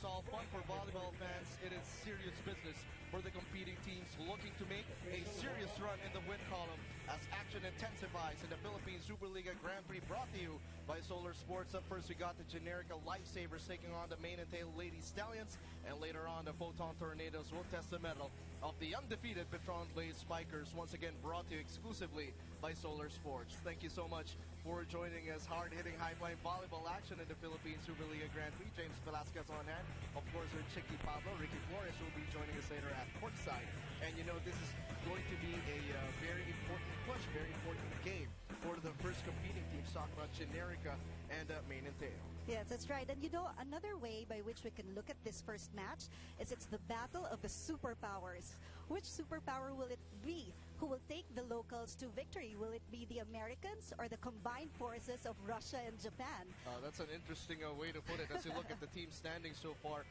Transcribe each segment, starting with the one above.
all fun for volleyball fans, it is serious business for the competing teams looking to make a serious run in the win column as action intensifies in the Philippine Superliga Grand Prix, brought to you by Solar Sports. Up first, we got the Generika Lifesavers taking on the Mane and Tail Lady Stallions, and later on the Photon Tornadoes will test the mettle of the undefeated Petron Blaze Spikers, once again brought to you exclusively by Solar Sports. Thank you so much for joining us. Hard-hitting, high-flying volleyball action in the Philippine Superliga Grand Prix. James Velasquez on hand. Of course, with Chicky Pablo, Ricky Flores will be joining us later at courtside. And you know, this is going to be a very important push, very important game for the first competing teams, talking about Generika and Mane and Tail. Yes, that's right. And you know, another way by which we can look at this first match is it's the battle of the superpowers. Which superpower will it be? Who will take the locals to victory? Will it be the Americans or the combined forces of Russia and Japan? That's an interesting way to put it. As you look at the team standing so far,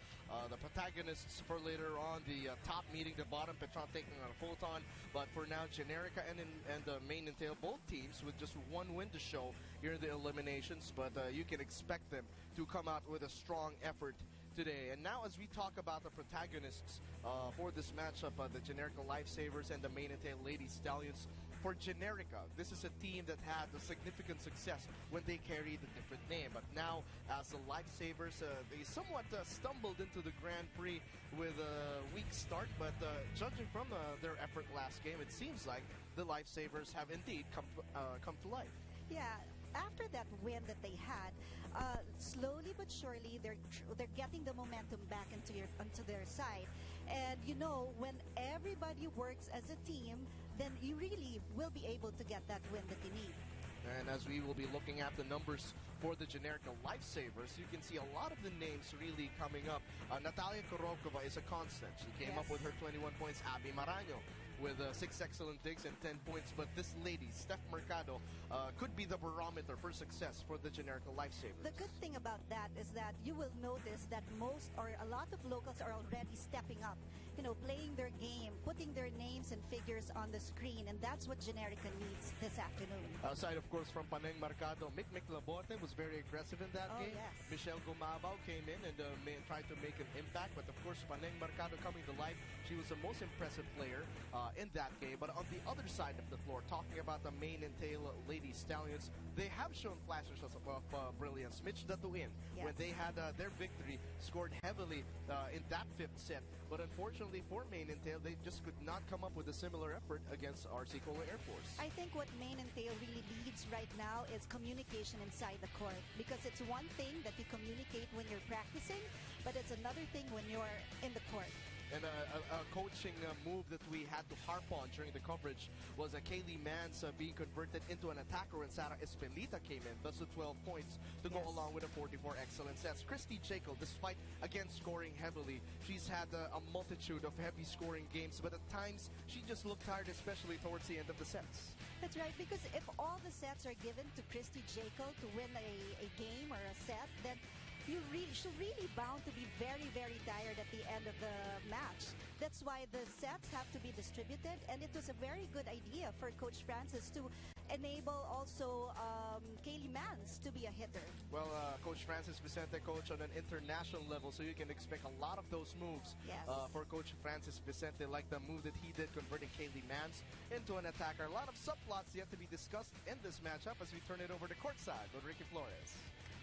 the protagonists for later on, the top meeting the bottom, Petron taking on a Photon. But for now, Generika and Mane and Tail, both teams with just one win to show here in the eliminations. But you can expect them to come out with a strong effort today. And now, as we talk about the protagonists for this matchup, the Generika Lifesavers and the Mane and Tail Lady Stallions. For Generika, this is a team that had a significant success when they carried a different name. But now, as the Lifesavers, they somewhat stumbled into the Grand Prix with a weak start. But judging from their effort last game, it seems like the Lifesavers have indeed come to life. Yeah. After that win that they had, slowly but surely they're getting the momentum back onto their side. And you know, when everybody works as a team, then you really will be able to get that win that you need. And as we will be looking at the numbers for the Generika Lifesavers, you can see a lot of the names really coming up. Natalia Korokova is a constant. She came up with her 21 points. Abby Maraño with 6 excellent digs and 10 points. But this lady, Steph Mercado, could be the barometer for success for the Generika Lifesavers. The good thing about that is that you will notice that most or a lot of locals are already stepping up, you know, playing their game, putting their names and figures on the screen, and that's what Generika needs this afternoon. Aside, of course, from Paneng Mercado, Mick Laborte was very aggressive in that game. Yes. Michelle Gumabao came in and tried to make an impact, but of course, Paneng Mercado coming to life, she was the most impressive player in that game. But on the other side of the floor, talking about the Mane and Tail Lady Stallions, they have shown flashes of brilliance. Mitch Datuin, when they had their victory, scored heavily in that 5th set. But unfortunately for Mane and Tail, they just could not come up with a similar effort against RC Cola Air Force. I think what Mane and Tail really leads right now is communication inside the court, because it's one thing that you communicate when you're practicing, but it's another thing when you're in the court. And a coaching move that we had to harp on during the coverage was Kaylee Mans being converted into an attacker when Sarah Espelita came in, thus the 12 points to go along with the 44 excellent sets. Christy Jekyll, despite again scoring heavily, she's had a multitude of heavy scoring games, but at times she just looked tired, especially towards the end of the sets. That's right, because if all the sets are given to Christy Jekyll to win a game or a set, then she's really bound to be very, very tired at the end of the match. That's why the sets have to be distributed, and it was a very good idea for Coach Francis to enable also Kaylee Mans to be a hitter. Well, Coach Francis Vicente coach on an international level, so you can expect a lot of those moves for Coach Francis Vicente, like the move that he did converting Kaylee Mans into an attacker. A lot of subplots yet to be discussed in this matchup as we turn it over to courtside with Ricky Flores.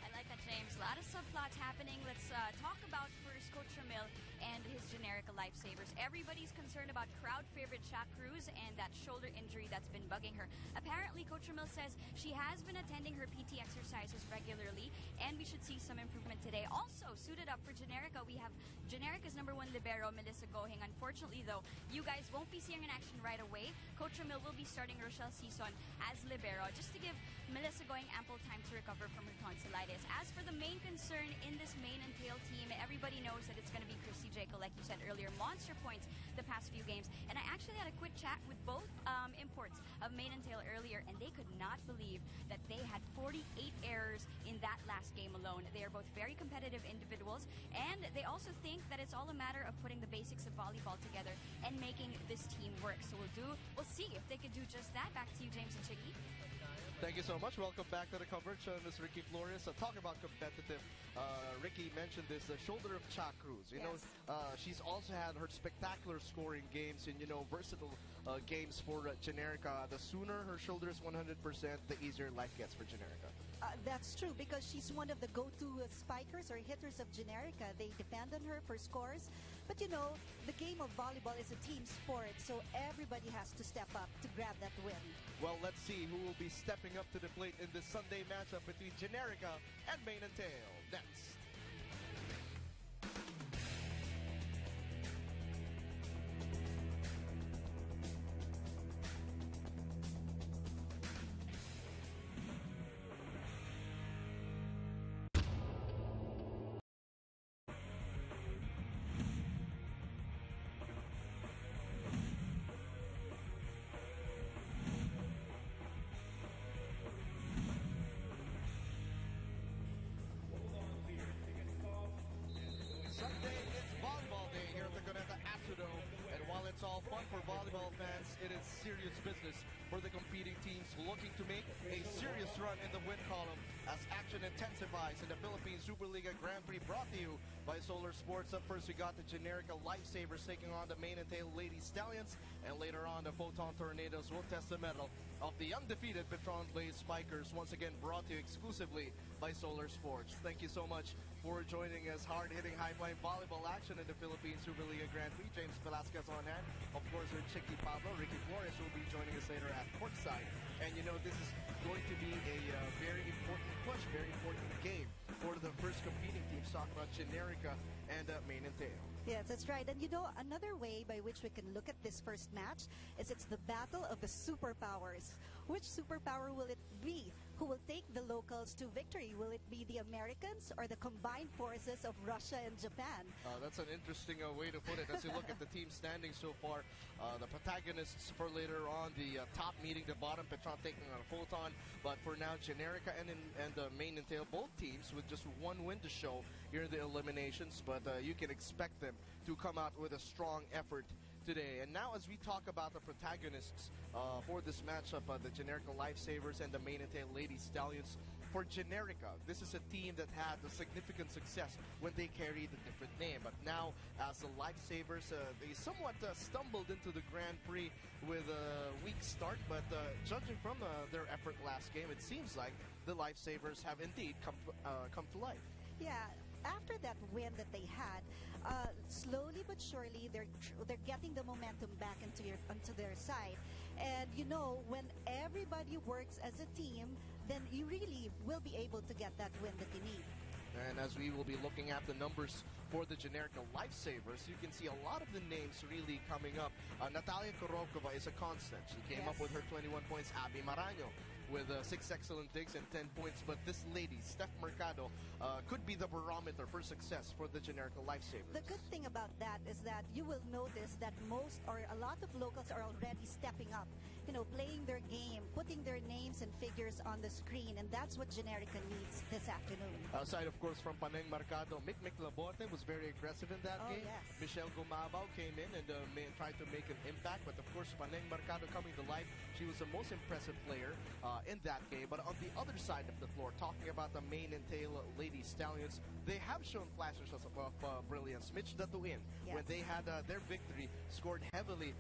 I like that, James. A lot of subplots happening. Let's talk about first Coach Ramil and his Generika Lifesavers. Everybody's concerned about crowd favorite Shaq Cruz and that shoulder injury that's been bugging her. Apparently, Coach Ramil says she has been attending her PT exercises regularly, and we should see some improvement today. Also, suited up for Generika, we have Generika's #1 libero, Melissa Gohing. Unfortunately, though, you guys won't be seeing an action right away. Coach Ramil will be starting Rochelle Sison as libero, just to give Melissa Gohing ample time to recover from her tonsillitis. As for the main concern in this Mane and Tail team, everybody knows that it's going to be Christy Jekyll, like you said earlier. Monster points the past few games. And I actually had a quick chat with both imports of Mane and Tail earlier, and they could not believe that they had 48 errors in that last game alone. They are both very competitive individuals, and they also think that it's all a matter of putting the basics of volleyball together and making this team work. So we'll see if they could do just that. Back to you, James and Chiggy. Thank you so much. Welcome back to the coverage. Ms. Ricky Flores. Talk about competitive. Ricky mentioned this, the shoulder of Cha Cruz. You know, she's also had her spectacular scoring games and, versatile games for Generika. The sooner her shoulder is 100%, the easier life gets for Generika. That's true, because she's one of the go-to spikers or hitters of Generika. They depend on her for scores. But the game of volleyball is a team sport, so everybody has to step up to grab that win. Well, let's see who will be stepping up to the plate in this Sunday matchup between Generika and Mane and Tail. Next. Sunday, it's volleyball day here at the Goneta Astrodome. And while it's all fun for volleyball fans, it is serious business for the competing teams looking to make a serious run in the win column as action intensifies in the Philippine Superliga Grand Prix, brought to you by Solar Sports. Up first, we got the Generika Lifesavers taking on the Mane and Tail Lady Stallions. And later on, the Photon Tornadoes will test the mettle of the undefeated Petron Blaze Spikers, once again brought to you exclusively by Solar Sports. Thank you so much for joining us. Hard-hitting, high-flying volleyball action in the Philippine Superliga Grand Prix. James Velasquez on hand. Of course, our Chicky Pablo. Ricky Flores will be joining us later at courtside. And this is going to be a very important push, very important game for the first competing teams, talking about Generika and Mane and Tail. Yes, that's right. And another way by which we can look at this first match is it's the battle of the superpowers. Which superpower will it be? Who will take the locals to victory? Will it be the Americans or the combined forces of Russia and Japan? That's an interesting way to put it. As you look at the team standing so far, the protagonists for later on, the top meeting the bottom, Petron taking on a Photon. But for now, Generika and Mane and Tail, both teams with just one win to show here in the eliminations. But you can expect them to come out with a strong effort today. And now, as we talk about the protagonists for this matchup, the Generika Lifesavers and the Mane and Tail Lady Stallions. For Generika, this is a team that had a significant success when they carried a different name. But now, as the Lifesavers, they somewhat stumbled into the Grand Prix with a weak start. But judging from their effort last game, it seems like the Lifesavers have indeed come to life. Yeah. After that win that they had, slowly but surely they're getting the momentum back onto their side. And when everybody works as a team, then you really will be able to get that win that you need. And as we will be looking at the numbers for the Generika Lifesavers, you can see a lot of the names really coming up. Natalia Korokova is a constant. She came up with her 21 points. Abby Maraño with 6 excellent digs and 10 points. But this lady, Steph Mercado, could be the barometer for success for the Generika Lifesavers. The good thing about that is that you will notice that most or a lot of locals are already stepping up, playing their game, putting their names and figures on the screen, and that's what Generika needs this afternoon. Aside, of course, from Paneng Mercado, Mick Laborte was very aggressive in that game. Yes. Michelle Gumabao came in and tried to make an impact, but of course, Paneng Mercado coming to life. She was the most impressive player in that game. But on the other side of the floor, talking about the Mane and Tail Lady Stallions, they have shown flashes of brilliance. Mitch Datuin, when they had their victory, scored heavily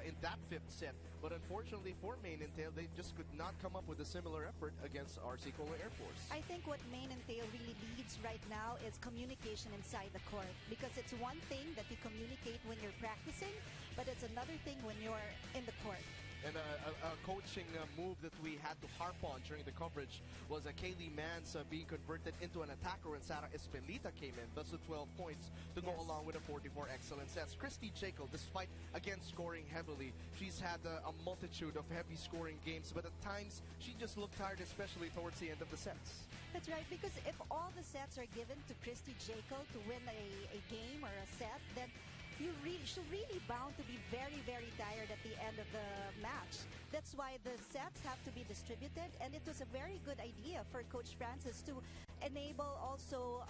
in that 5th set. But unfortunately for Mane and Tail, they just could not come up with a similar effort against RC Cola Air Force. I think what Mane and Tail really needs right now is communication inside the court. Because it's one thing that you communicate when you're practicing, but it's another thing when you're in the court. And a coaching move that we had to harp on during the coverage was Kaylee Mans being converted into an attacker, and Sarah Espelita came in, thus with 12 points to go along with a 44 excellent sets. Christy Jekyll, despite again scoring heavily, she's had a multitude of heavy scoring games, but at times she just looked tired, especially towards the end of the sets. That's right, because if all the sets are given to Christy Jekyll to win a game or a set, then she'll really bound to be very, very tired at the end of the match. That's why the sets have to be distributed, and it was a very good idea for Coach Francis to enable also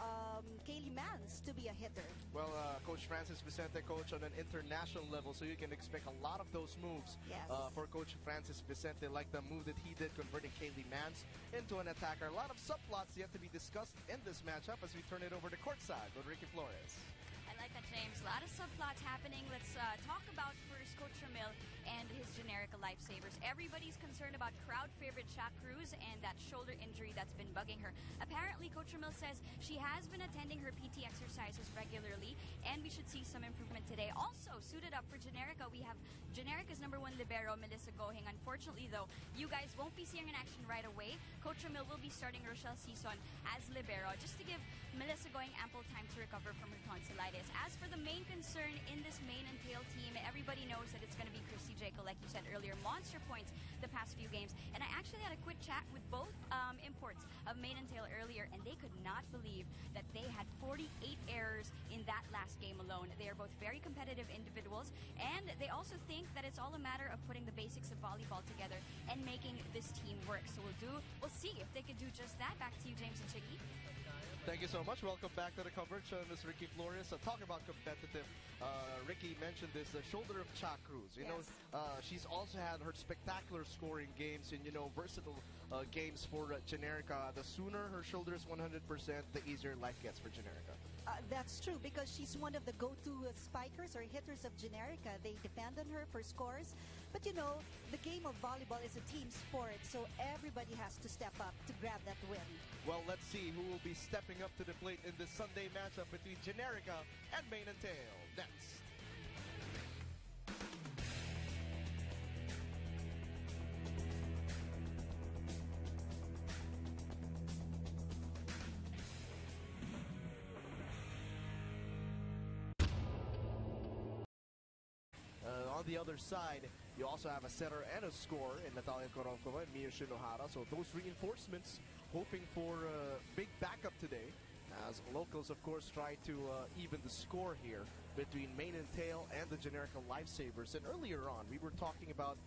Kaylee Mans to be a hitter. Well, Coach Francis Vicente, coach on an international level, so you can expect a lot of those moves Yes. For Coach Francis Vicente, like the move that he did converting Kaylee Mans into an attacker. A lot of subplots yet to be discussed in this matchup as we turn it over to courtside with Ricky Flores. I like that, James. A lot of subplots happening. Let's talk about first Coach Ramil and his Generika lifesavers. Everybody's concerned about crowd favorite Shaq Cruz and that shoulder injury that's been bugging her. Apparently, Coach Ramil says she has been attending her PT exercises regularly, and we should see some improvement today. Also, suited up for Generika, we have Generika's #1 libero, Melissa Gohing. Unfortunately, though, you guys won't be seeing an action right away. Coach Ramil will be starting Rochelle Sison as libero just to give Melissa Gohing ample time to recover from her tonsillitis. As for the main concern in this main and tail team, everybody knows that it's going to be Christy Jaco, like you said earlier. Monster points the past few games. And I actually had a quick chat with both imports of main and tail earlier, and they could not believe that they had 48 errors in that last game alone. They are both very competitive individuals, and they also think that it's all a matter of putting the basics of volleyball together and making this team work. So we'll see if they could do just that. Back to you, James and Chiggy. Thank you so much. Welcome back to the coverage, Ms. Ricky Flores. Talk about competitive. Ricky mentioned this, the shoulder of Shaq Cruz. You know, she's also had her spectacular scoring games and, versatile games for Generika. The sooner her shoulder is 100%, the easier life gets for Generika. That's true, because she's one of the go-to spikers or hitters of Generika. They depend on her for scores. But the game of volleyball is a team sport, so everybody has to step up to grab that win. Well, let's see who will be stepping up to the plate in this Sunday matchup between Generika and Main and Tail. Next. On the other side, you also have a setter and a scorer in Natalia Korokova and Mia Shinohara. So those reinforcements hoping for a big backup today, as locals, of course, try to even the score here between Main and Tail and the Generika Lifesavers. And earlier on, we were talking about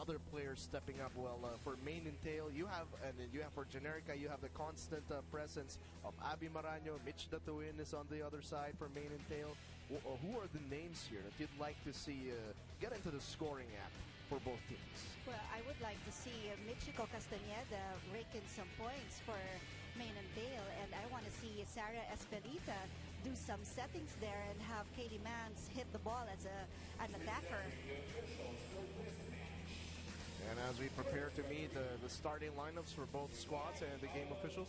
other players stepping up. Well, for Main and Tail, you have for Generika, you have the constant presence of Abby Maraño. Mitch Datuin is on the other side for Main and Tail. Who are the names here that you'd like to see get into the scoring act for both teams? Well, I would like to see Michiko Castañeda rake in some points for Main and Tail, and I want to see Sarah Espelita do some settings there and have Katie Mans hit the ball as an attacker. And as we prepare to meet the starting lineups for both squads and the game officials,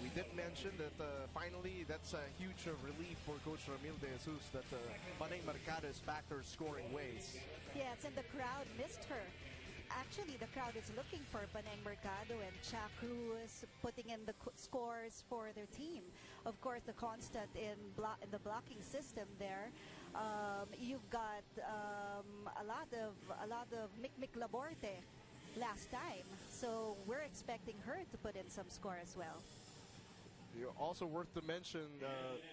we did mention that finally that's a huge relief for Coach Ramil de Jesus that Panay Mercado is back to her scoring ways. Yes, and the crowd missed her. Actually, the crowd is looking for Panay Mercado and Shaq Cruz putting in the scores for their team. Of course, the constant in the blocking system there. You've got a lot of Mick Laborte last time, so we're expecting her to put in some score as well. Also worth to mention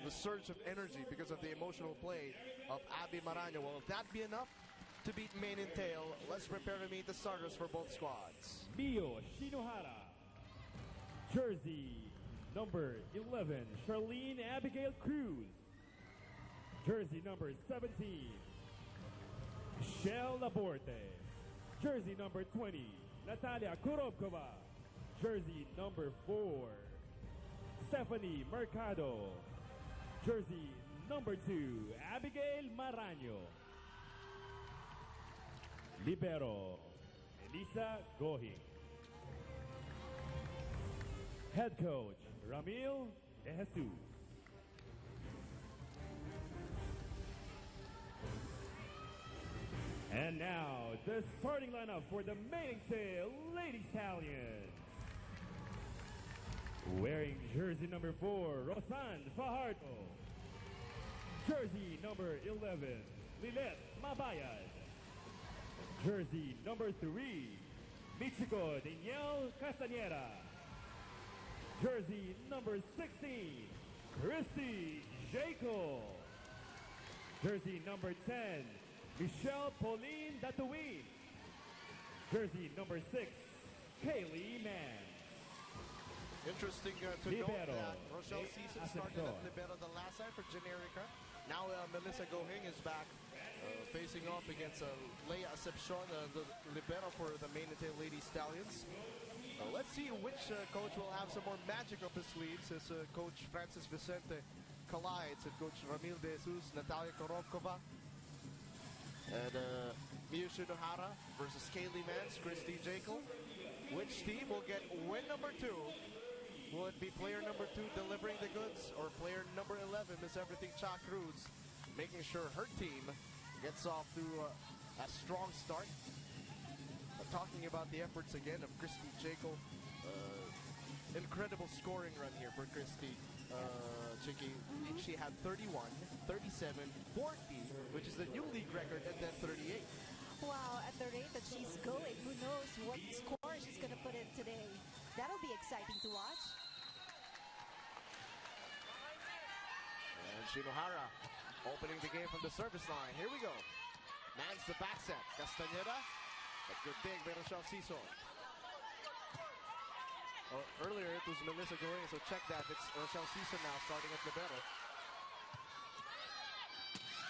the surge of energy because of the emotional play of Abby Maraño. Will that be enough to beat Main and Tail? Let's prepare to meet the starters for both squads. Mio Shinohara. Jersey number 11, Charlene Abigail Cruz. Jersey number 17, Michelle Laborte. Jersey number 20, Natalia Kurobkova. Jersey number 4, Stephanie Mercado. Jersey number 2, Abigail Maraño. Libero, Elisa Gohing. Head coach, Ramil de Jesus. And now, the starting lineup for the Main and Tail Lady Stallions. Wearing jersey number 4, Rosan Fajardo. Jersey number 11, Lilet Mabayad. Jersey number 3, Michiko Danielle Castañeda. Jersey number 16, Christy Jaco. Jersey number 10, Michelle Pauline Datuin. Jersey number 6, Kaylee Mann. Interesting to note that Rochelle Season started at libero the last time for Generika. Now Melissa Gohing is back facing off against Leia Acepcion, the libero for the main and tail Lady Stallions. Let's see which coach will have some more magic up his sleeves as Coach Francis Vicente collides with Coach Ramil De Jesus, Natalia Korokova, and Miyu Shinohara versus Kaylee Mans, Christy Jekyll. Which team will get win number 2? Will it be player number 2 delivering the goods, or player number 11, Miss Everything Cha Cruz, making sure her team gets off to a strong start? Talking about the efforts again of Christy Jekyll. Incredible scoring run here for Christy. Chicky, she had 31, 37, 40, which is the new league record, and then 38. Wow, at the rate that she's going, who knows what score she's going to put in today. That'll be exciting to watch. And Shinohara opening the game from the service line. Here we go. Mans the back set. Castañeda. But good dig by Rochelle Season. Earlier it was Melissa Gohing, so check that. It's Rochelle Season now starting at libero.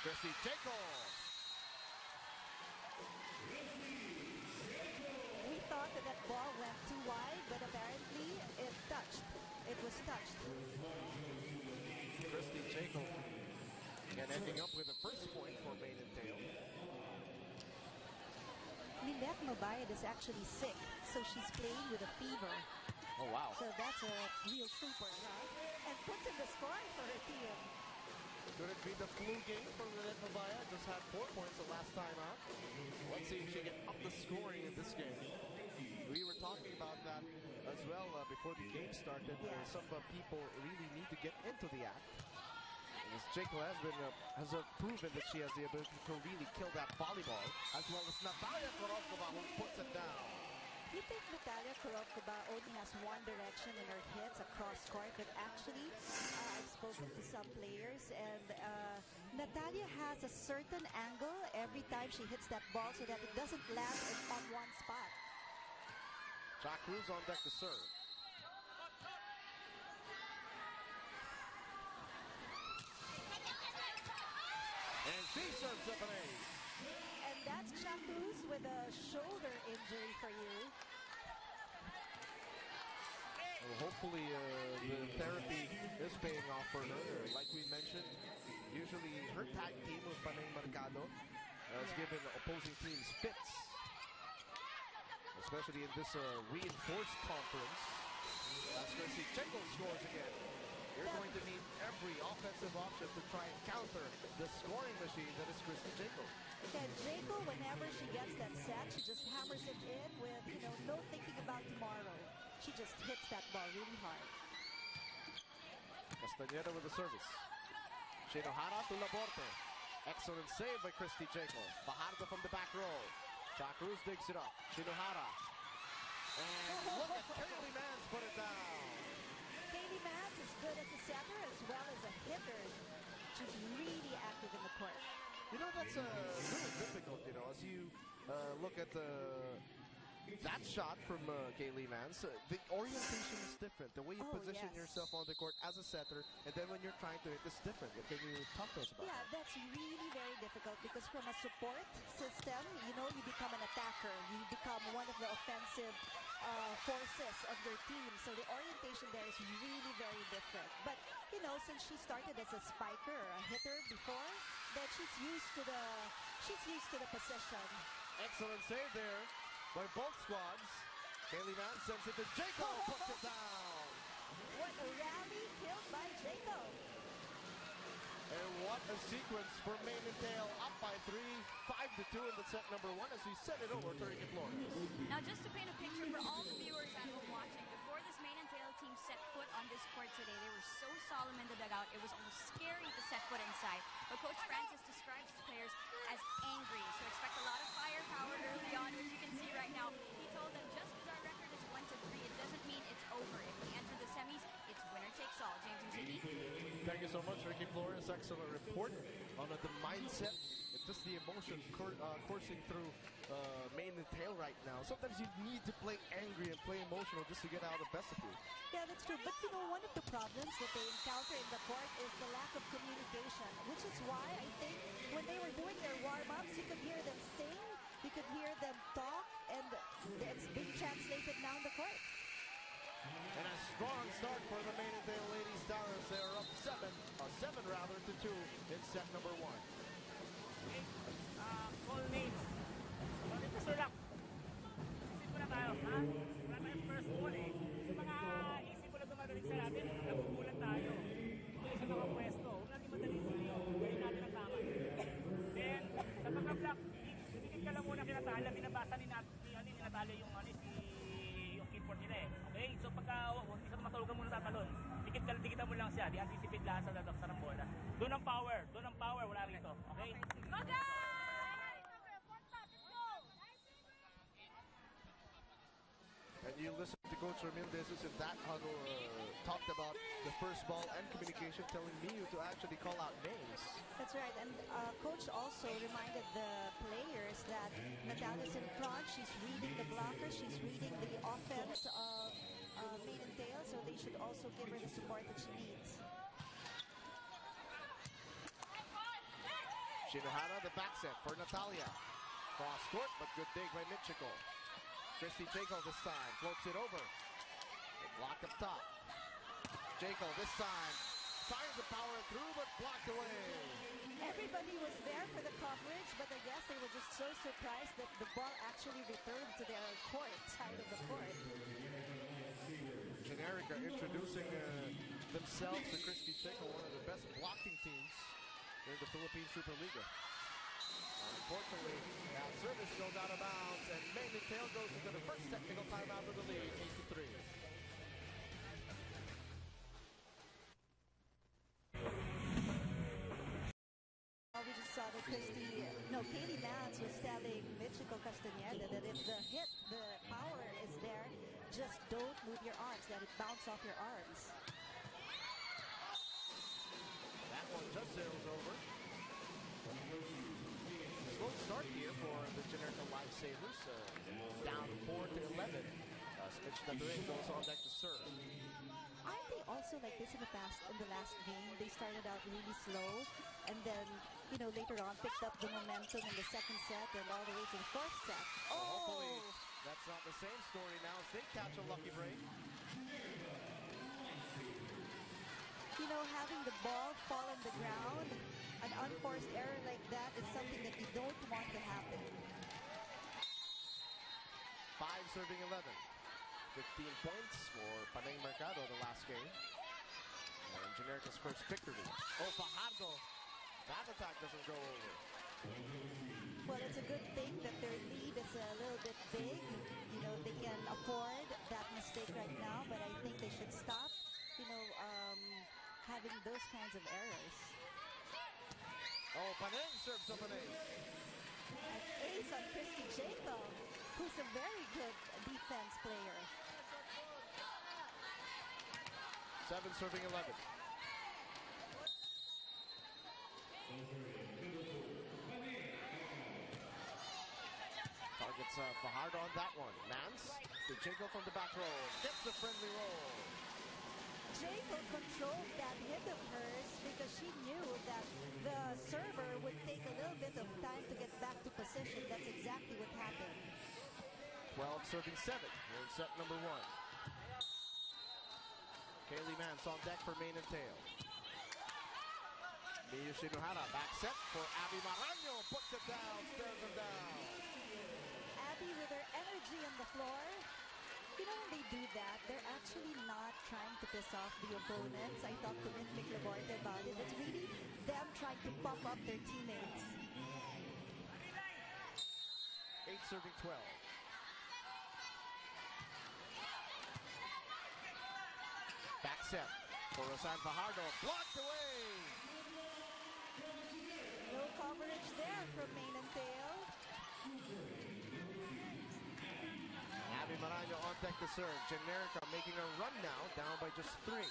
Christy Jekyll. We thought that that ball went too wide, but apparently it touched. It was touched. Christy Jekyll again ending up with the first point for main and tail. Lynette Mabayad is actually sick, so she's playing with a fever. Oh, wow. So that's a real trooper, huh? And puts in the score for her team. Could it be the flu game for Lynette Mabayad? Just had 4 points the last time out. Let's see if she can up the scoring in this game. We were talking about that as well before the game started. Yeah. Some people really need to get into the act. As Jekyll has proven that she has the ability to really kill that volleyball, as well as Natalia Korokova, who puts it down. You think Natalia Korokova only has one direction in her hits across court, but actually I've spoken to some players, and Natalia has a certain angle every time she hits that ball so that it doesn't land on one spot. Cha Cruz on deck to serve. And she serves up an ace. And that's Cha Cruz with a shoulder injury for you. Well, hopefully the therapy is paying off for her. Like we mentioned, usually her tag team with Panay Mercado has given opposing teams fits. Especially in this reinforced conference. That's Christy Jekyll scores again. You're going to need every offensive option to try and counter the scoring machine that is Christy Jekyll. And Jekyll, whenever she gets that set, she just hammers it in with, no thinking about tomorrow. She just hits that ball really hard. Castañeda with the service. Shinohara to Laborte. Excellent save by Christy Jekyll. Fajardo from the back row. Cha Cruz digs it up. Shinohara. And look at Kaylee Mans put it down. Kaylee Mans is good as a setter as well as a hitter. She's really active in the court. That's really difficult, as you look at that shot from Kaylee Mans. The orientation is different. The way you position yourself on the court as a setter, and then when you're trying to hit, is different. What can you talk to us about? Yeah, that's really very difficult because from a support system, you become an attacker. You become one of the offensive forces of your team. So the orientation there is really very different. But, since she started as a spiker or a hitter before, then she's used to the position. Excellent save there by both squads. Kaylee Mans sends it to Jekyll, puts it down. What a rally killed by Jekyll. And what a sequence for main and tail, up by 3, 5-2 in the set number 1 as we send it over to Ricky Flores. Now, just to paint a picture for all the viewers at home watching, before this main and tail team set foot on this court today, they were so solemn in the dugout, it was almost scary to set foot inside. But Coach Francis describes his players as angry, so expect a lot of firepower early on, which you can see right now. He told them, just because our record is 1-3, it doesn't mean it's over. If we enter the semis, it's winner takes all. James and Ziggy. Thank you so much, Ricky Flores. Excellent report on the mindset in just the emotion coursing through main and tail right now. Sometimes you need to play angry and play emotional just to get out the best of you. Yeah, that's true. But you know, one of the problems that they encounter in the court is the lack of communication, which is why I think when they were doing their warm-ups, you could hear them sing, you could hear them talk, and it's being translated now in the court. And a strong start for the main and tail Lady Stars. They are up 7 to 2 in set number 1. Call names. Mr. Lock, isip mo na tayo, ha? Wala tayong first call eh. Yung mga isip mo na dumagaling sa natin, nagugulan tayo. Ito yung sa mga pwesto. Huwag natin madaling siliyo. Gawin natin ang tama. Then, sa pagka-block, dumikit ka lang muna kina Tala. Binabasa ni Natalia yung keyboard nila eh. Okay? So pagka isang matulugan mo na tatalon, dikitan mo lang siya. Di-anticipate lahat sa dadaksa ng bola. Doon ang power. Wala rito. Okay? And you listen to Coach Ramirez in that huddle talked about the first ball and communication, telling Miyu to actually call out names. That's right, and Coach also reminded the players that Natalia's in front, she's reading the blocker, she's reading the offense of main and tail, so they should also give her the support that she needs. Shinohara, the back set for Natalia. Cross court, but good dig by Michiko. Christy Jaco this time, floats it over. Block up top. Jaco this time, trying to power it through, but blocked away. Everybody was there for the coverage, but I guess they were just so surprised that the ball actually returned to their court, side of the court. Generika introducing themselves to Christy Jaco, one of the best blocking teams in the Philippine Superliga. Unfortunately, that service goes out of bounds, and main and tail goes into the first technical timeout of the lead, 8-3. We just saw that Kaylee Mans was telling Michiko Castañeda that if the power is there, just don't move your arms, let it bounce off your arms. That one just sails over. Slow start here for the Generika Lifesavers. Down 4-11. Mitch Naduin goes on deck to serve. Aren't they also like this in the last game? They started out really slow and then, later on picked up the momentum in the second set and all the way to the fourth set. Hopefully that's not the same story now as they catch a lucky break. Having the ball fall on the ground, an unforced error like that is something that you don't want to happen. 5 serving 11. 15 points for Panay Mercado the last game. And Generika's first victory. Oh, Fajardo. That attack doesn't go over. Well, it's a good thing that their lead is a little bit big. They can afford that mistake right now, but I think they should stop, having those kinds of errors. Oh, Panay serves up an ace. An ace on Christy Jaco, who's a very good defense player. 7 serving 11. Targets Fajardo on that one. Mans to Jaco from the back row. Gets the friendly roll. Jaco controlled that hit of hers because she knew that the server would take a little bit of time to get back to position. That's exactly what happened. 12 serving 7. We're in set number 1. Kaylee Mans on deck for main and tail. Miyu Shinohara back set for Abby Maraño. Puts it down, stares him down. Abby with her energy on the floor. When they do that, they're actually not trying to piss off the opponents. I talked to Mick Laborte about it. It's really them trying to pump up their teammates. 8 serving 12. Back set for Rosan Fajardo. Blocked away. No coverage there from main and tail. Abby Maraño on deck to serve. Generika making a run now, down by just 3. 9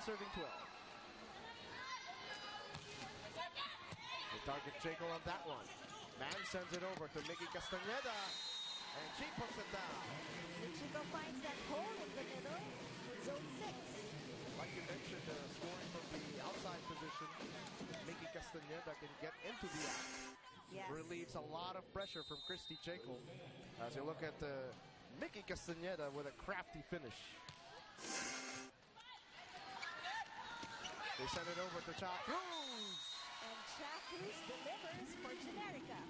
serving 12. Target Jacob on that one. Man sends it over to Mickey Castañeda. And she puts it down. Chico finds that hole in the middle. Zone 6. Like you mentioned, scoring from the outside position, Mickey Castañeda can get into the act. Yes. Relieves a lot of pressure from Christy Jacob. As you look at Mickey Castañeda with a crafty finish. They send it over to Cha Cruz. And Cha Cruz delivers for Generika.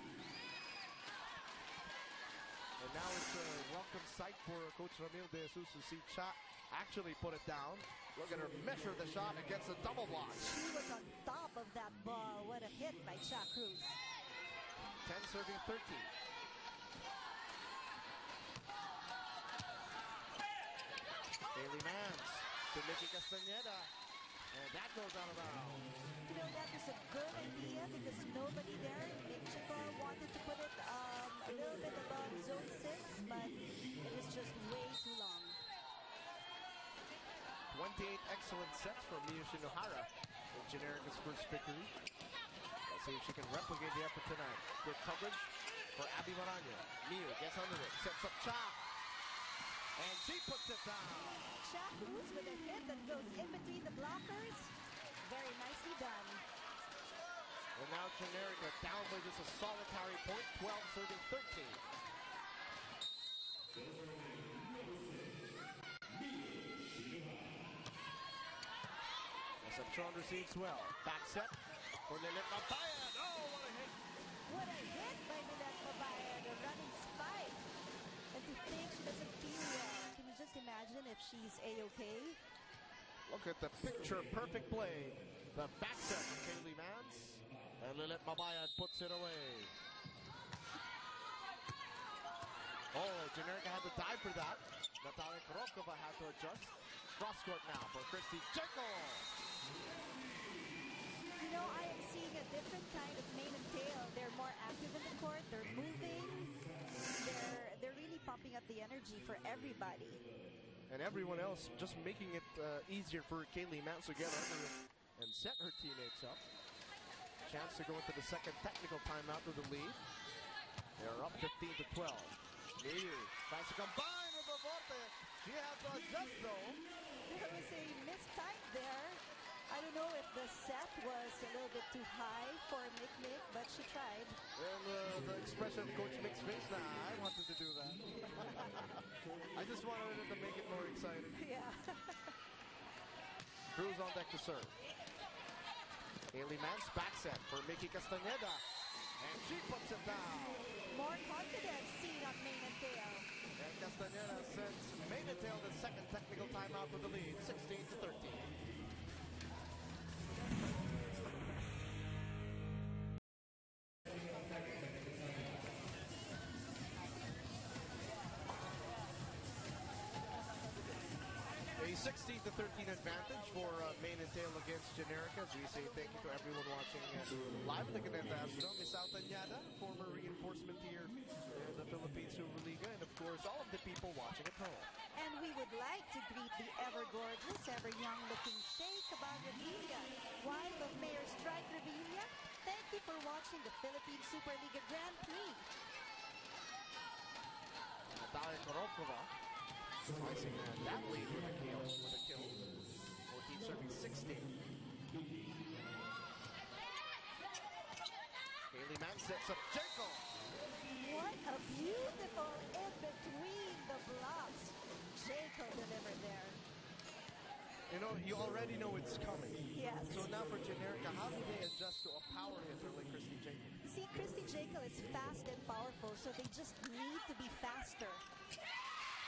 And now it's a welcome sight for Coach Ramil De Jesus to see Cha actually put it down. Look at her measure the shot against a double block. She was on top of that ball. What a hit by Cha Cruz. 10 serving 13. Haley Mans to Mickey Castañeda. And that goes out of bounds. You know, that was a good idea because nobody there. Mexico wanted to put it a little bit above zone 6, but it was just way too long. 28 excellent sets from Miyu Shinohara in Generika's first victory. Let's see if she can replicate the effort tonight. Good coverage for Abby Marano. Miyu gets under it, sets up Cha. And she puts it down. Cha Cruz with a hit that goes in between the blockers. Very nicely done. And now Generika down by just a solitary point, 12 serving 13. Concepcion receives well. Back set for Lilit Mabayan. Oh, what a hit. What a hit by Lilit Mabayan. A running spike. And to think she doesn't feel well. Can you just imagine if she's A-okay? Look at the picture-perfect play. The back set from Kaylee Mans. And Lilit Mabayan puts it away. Oh, Generika had to dive for that. Natalia Korokova had to adjust. Cross court now for Christy Jacob. You know, I am seeing a different kind of mane and tail. They're more active in the court. They're moving. They're really pumping up the energy for everybody. And everyone else just making it easier for Kaylee Mans to get under and set her teammates up. Chance to go into the second technical timeout with the lead. They're up 15 to 12. Miyu tries to combine with the Bote. She has to adjust though. There was a mistype there. I don't know if the set was a little bit too high for Mick, but she tried. And the expression Coach Mick's face, nah, I wanted to do that. I just wanted it to make it more exciting. Yeah. Cruz on deck to serve. Haley Mans back set for Mickey Castañeda. And she puts it down. More confidence seen on mane and tail. And Castañeda sends mane and tail the second technical timeout with the lead, 16 to 13. A 16 to 13 advantage for mane and tail against Generika. As we say thank you to everyone watching live in the Caneta Astro. Miss Altañada, former reinforcement here in the Philippine Superliga, and of course all of the people watching at home. And we would like to greet the ever-gorgeous, ever-young-looking Sheikh Abad Revilla, wife of Mayor Strike Revilla. Thank you for watching the Philippine Superliga Grand Prix. Natalia Korokova slicing that lead with a kill. 14 serving 16. Haley Mans sets up Jacob. What a beautiful in-between the blocks. Jacob delivered there. You know, you already know it's coming. Yes. So now for Generika, how do they adjust to a power hitter like Christy Jacob? See, Christy Jacob is fast and powerful, so they just need to be faster.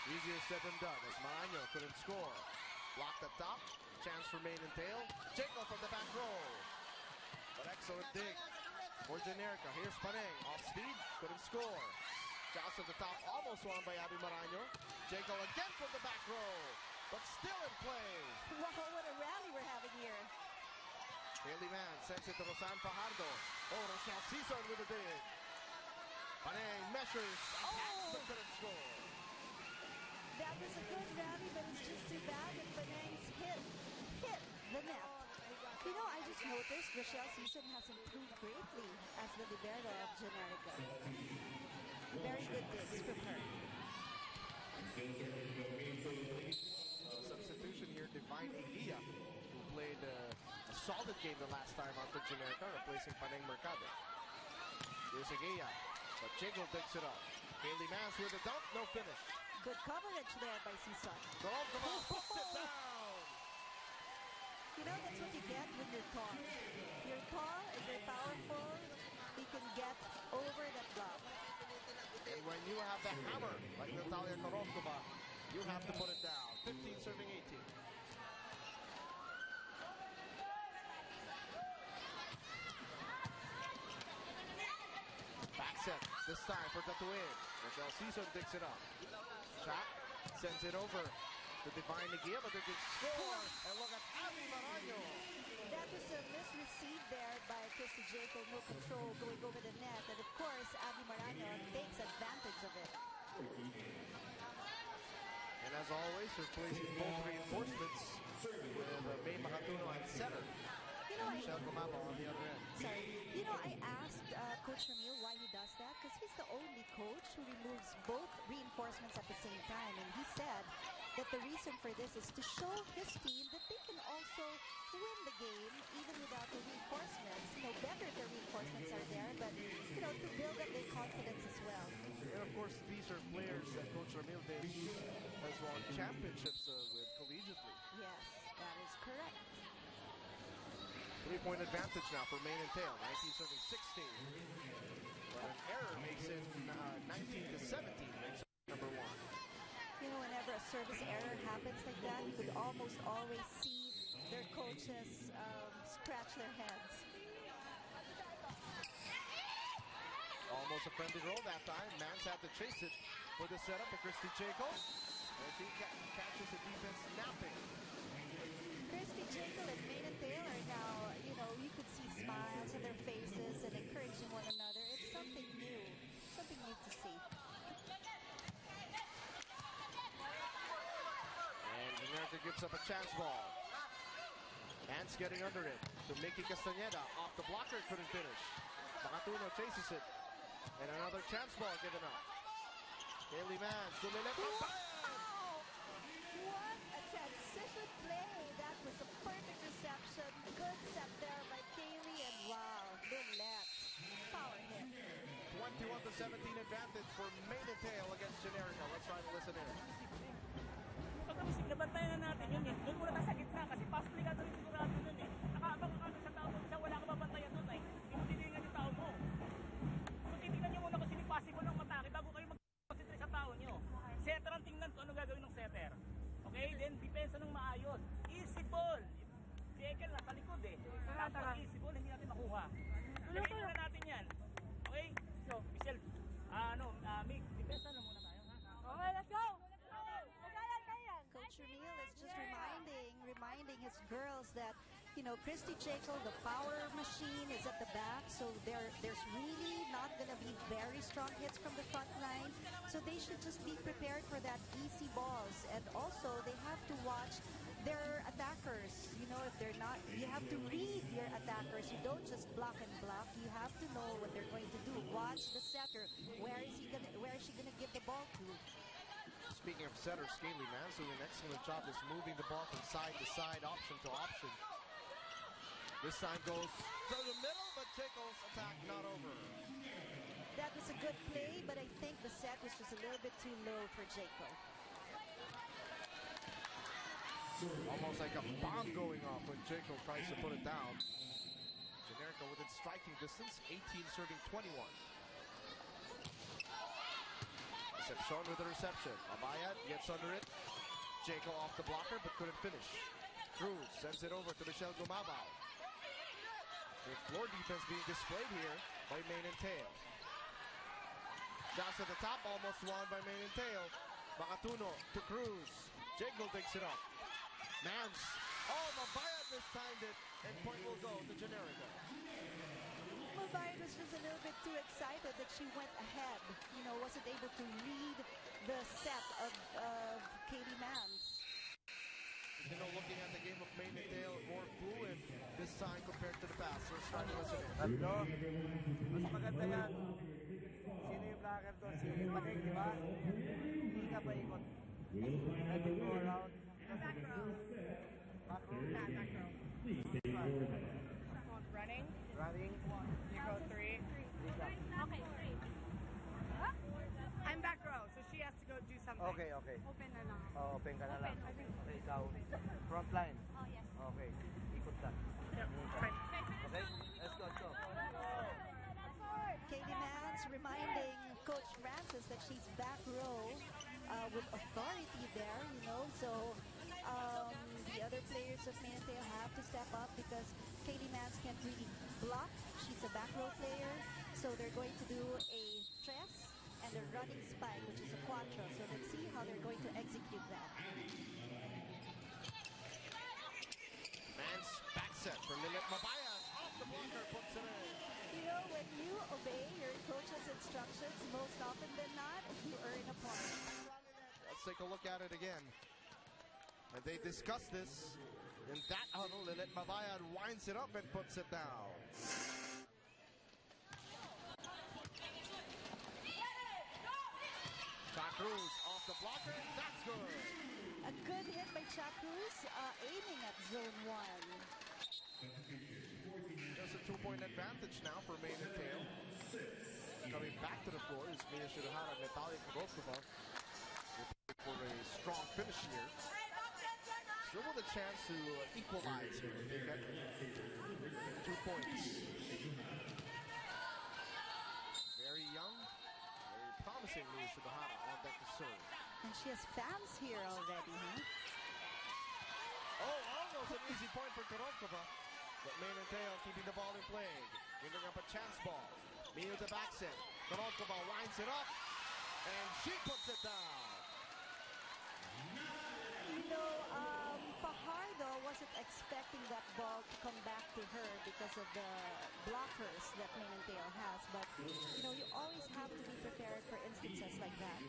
Easier said than done as Marano couldn't score. Blocked up top. Chance for mane and tail. Jacob from the back row. But excellent dig for Generika. Here's Paneng. Off speed. Couldn't score. Joust at the top. Almost won by Abby Marano. Jacob again from the back row. But still in play. Wow, what a rally we're having here. Haley Mans sends it to Rosan Fajardo. Oh, Rochelle Cesar with a dig. Paneng measures. Attacks but couldn't score. That was a good rally, but it's just too bad that Paneng's hit the net. You know, I just noticed Rochelle Season has improved greatly as the libero of Generika. Very good digs from her. Substitution here, Divine Eguia, who played a solid game the last time out to Generika, replacing Paneng Mercado. Here's Eguia, but Jiggle digs it up. Kaylee Mans with a dunk, no finish. Good coverage there by Sison. Come on, puts it down. You know, that's what you get when you're tall. You're tall and you're powerful, you can get over that block. And when you have the hammer, like Natalia Korokova, you have to put it down. 15 serving 18. Back set, this time for Tatuin. Michelle Sison digs it up. Shot, sends it over to Divine Eguia, but they can score. And look at Abby Maraño. That was a misreceive there by Christy Jacob, no control going over the net. And of course, Abby Maraño takes advantage of it. And as always, replacing both reinforcements with May Makatuno and center. You know, Michelle Gumabo on the other end. sorry. You know, I asked Coach Ramil why he does that, because he's the only coach who removes both reinforcements at the same time. And he said that the reason for this is to show his team that they can also win the game even without the reinforcements. You know, better if the reinforcements are there, but, you know, to build up their confidence as well. And of course, these are players that Coach Ramil has won championships with collegiately. Yes, that is correct. 3-point advantage now for Maine and Tail. 19 serving 16. But an error makes it 19 to 17. Makes it number one. You know, whenever a service error happens like that, you could almost always see their coaches scratch their heads. Almost a friendly roll that time. Mans had to chase it for the setup of Christy Jacob. And she catches the defense napping. Christy Jacob and Maine and Tail are now, you know, you could see smiles on their faces and encouraging one another. It's something new to see. And Generika gives up a chance ball. Mans getting under it to Mickey Castañeda. Off the blocker, couldn't finish. Makatuno chases it. And another chance ball given up. Kaylee Mans to the left. Wow! What a transition play. That was a perfect reception. Good set there by Kaylee, and wow, Lynette. Power hit. 21 to 17 advantage for Maine and Tail against Generika. Let's try to listen in. Pagkabas, nabantayan na natin yun eh. Doon muna tayo sa gitna kasi fast play ka doon sigurado doon eh. Nakaabang ka sa tao doon isa, wala ka babantayan doon eh. Hindi mo titingnan yung tao mo. So titingnan nyo muna kung sino possible ng matake bago kayo mag-concentrate sa tao nyo. Setter ang tingnan kung ano gagawin ng setter. Okay, then depensa ng maayos. Easy ball. Si Ekel nasa likod eh. Tapos easy ball, hindi natin makuha. Lagay na natin yan. Okay? So, Michelle, Mig, depensa na muna tayo. Okay, let's go! Coach Ramil is just reminding his girls that, you know, Christy Jacob, the power machine, is at the back, so there's really not going to be very strong hits from the front line, so they should just be prepared for that easy balls. And also, they have to watch their attackers. You know, if they're not, you have to read your attackers. You don't just block and block. You have to know what they're going to do. Watch the setter. Where is she gonna give the ball to? Speaking of setters, Kaylee Mans doing an excellent job just moving the ball from side to side, option to option. This time goes through the middle, but Jacob's attack not over. That was a good play, but I think the set was just a little bit too low for Jacob. Almost like a bomb going off when Jacob tries to put it down. Generika within striking distance, 18 serving 21. Reception with the reception. Abayad gets under it. Jacob off the blocker but couldn't finish. Cruz sends it over to Michelle Gumabao. With floor defense being displayed here by Maine and Tail. Shots at the top, almost won by Maine and Tail. Makatuno to Cruz. Jacob digs it up. Mans. Oh, Mabayad mistimed it, and point will go to Generika. Mabayad was just a little bit too excited that she went ahead. You know, wasn't able to read the set of Katie Mans. You know, look looking at the game of main and tail, more fluid this time compared to the past. So let's try to listen in. Tatlo. Mas maganda yan. Sino yung blocker doon? Si Panig, di ba? Hindi ka pa ikot. Let him go around. Back row. Back row. Back row. Running. Running. You go 3. Three ka. Okay, great. I'm back row, so she has to go do something. Okay, okay. Open na lang. Oh, open ka na lang. Open. Okay, ikaw. Front line. Oh, yes. Okay. Ikot ka. Yep. Fine. Okay? Let's go. Katie Mans reminding Coach Francis that she's back row with authority there, you know. So the other players of Manateo have to step up because Katie Mans can't really block. She's a back row player. So they're going to do a stress and a running spike, which is a quattro. So let's see how they're going to execute that. Mans back set for Lilit Mabayan. Off the blocker, puts it in. You know, when you obey your coach's instructions, most often than not, you earn a point. Let's take a look at it again. And they discuss this in that huddle. Lilit Mabayan winds it up and puts it down. Cruz off the blocker. That's good. A good hit by Cruz, aiming at zone 1. Just a 2-point advantage now for main and tail. Coming back to the floor is Mia Shinohara and Natalia Kurokova. For a strong finish here. Still with a chance to equalize here. They get 2 points. Very young, very promising Mia Shinohara on deck to serve. And she has fans here already, huh? Oh, almost an easy point for Kurokova. But main and tail keeping the ball in play. Giving up a chance ball. Mia to back set. Kurokova winds it up. And she puts it down. You know, Fajardo wasn't expecting that ball to come back to her because of the blockers that Manateo has. But, you know, you always have to be prepared for instances like that.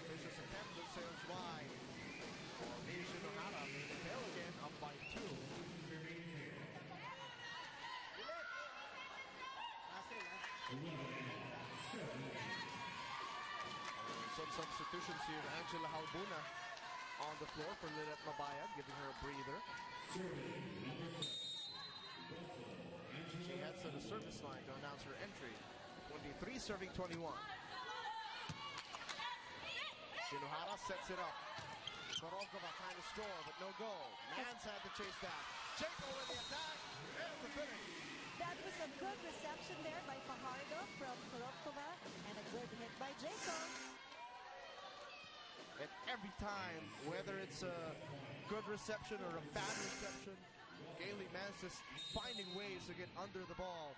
Vicious attempt that sails wide. Mia Shinohara, Manateo again, up by 2. Some substitutions here. Angela Halbuna on the floor for Lilit Mabayan, giving her a breather. She heads to the service line to announce her entry. 23 serving 21. Shinohara sets it up. Kurokova trying to score, but no goal. Mans had to chase that. Jacob with the attack and the finish. That was a good reception there by Fajardo from Kurokova and a good hit by Jacob. And every time, whether it's a good reception or a bad reception, Kaylee Mans is finding ways to get under the ball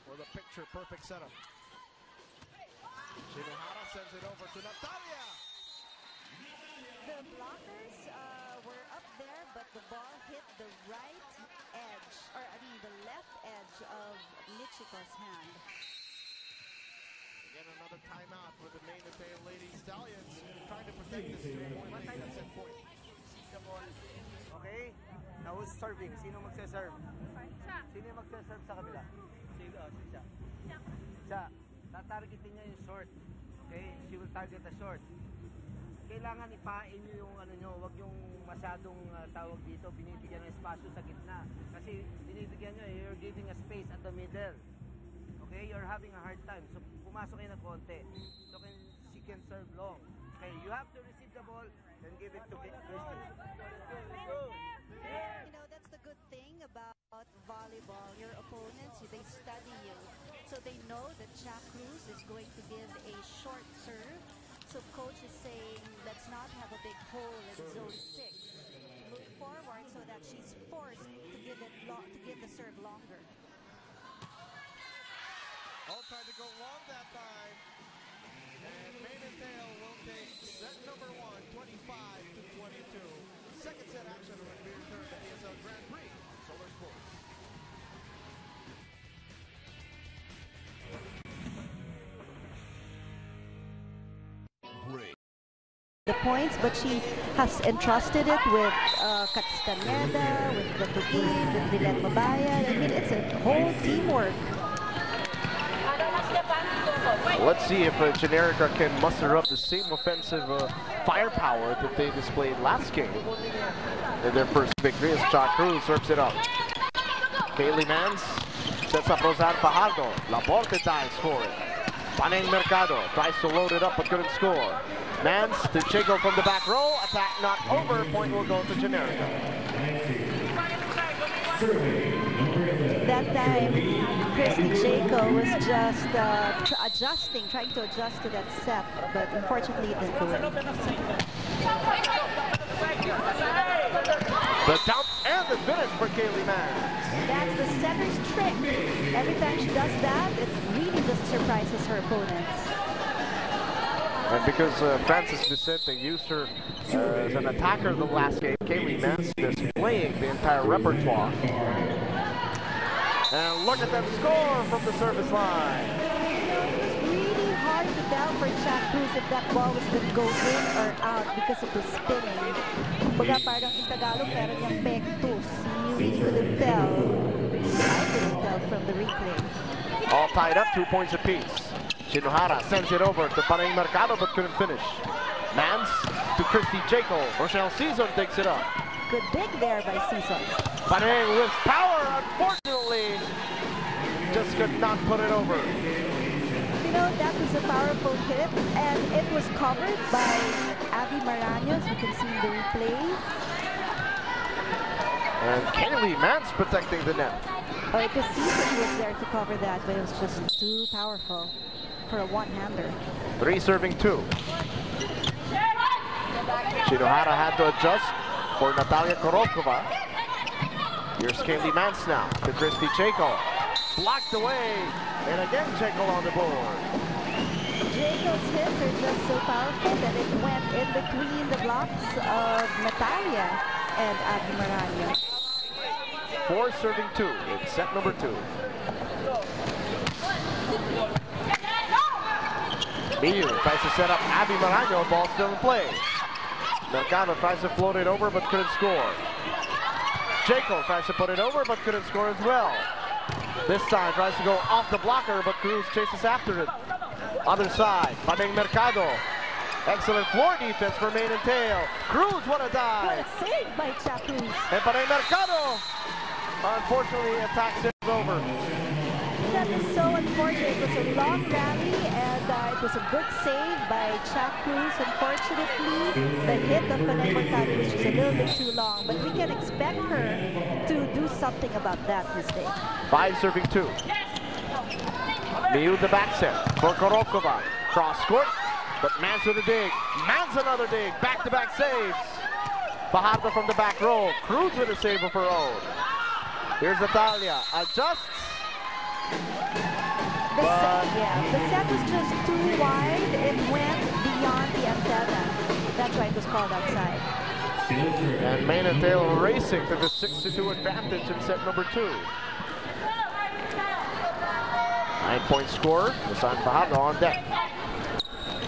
for the picture-perfect setup. Shinohara sends it over to Natalia. The blockers were up there, but the ball hit the right edge, or I mean the left edge of Michiko's hand. Again, another timeout for the main and tail Lady Stallions, trying to protect this 2-point lead at set point. Okay? Now who's serving? Sino magse-serve? Sino yung magse-serve sa kabila? Siya. Siya. Tatargetin niya yung short. Okay? She will target the short. Kailangan ipain nyo yung ano nyo, wag yung masyadong tawag dito, binibigyan ng espasyo sa gitna. Kasi binibigyan nyo, you're giving a space at the middle. Okay? You're having a hard time. So, pumasok kayo ng konti. So, she can serve long. Okay? You have to receive the ball, then give it to Christy. You know, that's the good thing about volleyball. Your opponents, they study you. So they know that Cruz is going to give a short serve. So coach is saying, let's not have a big hole in zone 6. Move forward so that she's forced to give the serve longer. All tried to go long that time. And main and tail will take set number 1, 25-22. Second set action when we return to PSL Grand Prix on Solar Sports. the points, but she has entrusted it with Castaneda, with Gatuin, with Dylan Mabayan. I mean, it's a whole teamwork. Let's see if Generica can muster up the same offensive firepower that they displayed last game in their first victory as Cha Cruz serves it up. Kaylee Mans sets up Rosar Fajardo. Laborte dives for it. Paneng Mercado tries to load it up but couldn't score. Mans to Chico from the back row. Attack not over. Point will go to Generica. That time, Christy Jaco was just trying to adjust to that set, but unfortunately it didn't go in. The dump and the finish for Kaylee Mans. That's the setter's trick. Every time she does that, it really just surprises her opponents. And because Francis Vicente used her as an attacker the last game, Kaylee Mans displaying the entire repertoire. And look at that score from the service line. It was really hard to tell for Cha Cruz if that ball was going to go in or out because it was spinning. Kumbaga parang in Tagalog, meron yung pektus. You really couldn't tell. I couldn't tell from the replay. All tied up, 2 points apiece. Shinohara sends it over to Paneng Mercado but couldn't finish. Mans to Christy Jaco. Rochelle Season takes it up. Good dig there by Season. Paneng with power, unfortunately, just could not put it over. You know, that was a powerful hit, and it was covered by Abby Maraños. You can see in the replay. And Kaylee Mans protecting the net. Because Season was there to cover that, but it was just too powerful for a one-hander. 3 serving 2. Shinohara had to adjust for Natalia Korokova. Here's Kaylee Mans now to Christy Jaco. Blocked away, and again Jaco on the board. Jaco's hits are just so powerful that it went in between the blocks of Natalia and Abby Maraño. 4 serving 2 in set number 2. Miu tries to set up Abby Maraño, ball still in play. Mercado tries to float it over but couldn't score. Jaco tries to put it over but couldn't score as well. This time tries to go off the blocker but Cruz chases after it. Other side, Paneng Mercado. Excellent floor defense for main and tail. Cruz, what a dive! What a save by Cha Cruz. And Paneng Mercado, unfortunately, attacks it over. That is so unfortunate. It was a long rally and it was a good save by Cha Cruz. Unfortunately, the hit of Paneng Mercado was just a little bit too long, but we can expect her to do something about that mistake. 5 serving 2. Miu the back set for Korokova. Cross court, but Mans with a dig. Mans another dig. Back-to-back saves. Fajardo from the back row. Cruz with a save of her own. Here's Natalia. Adjusts. The set was just too wide. It went beyond the antenna. That's why it was called outside. And main and tail racing to the 6-2 advantage in set number 2. 9-point score. San Fajardo on deck.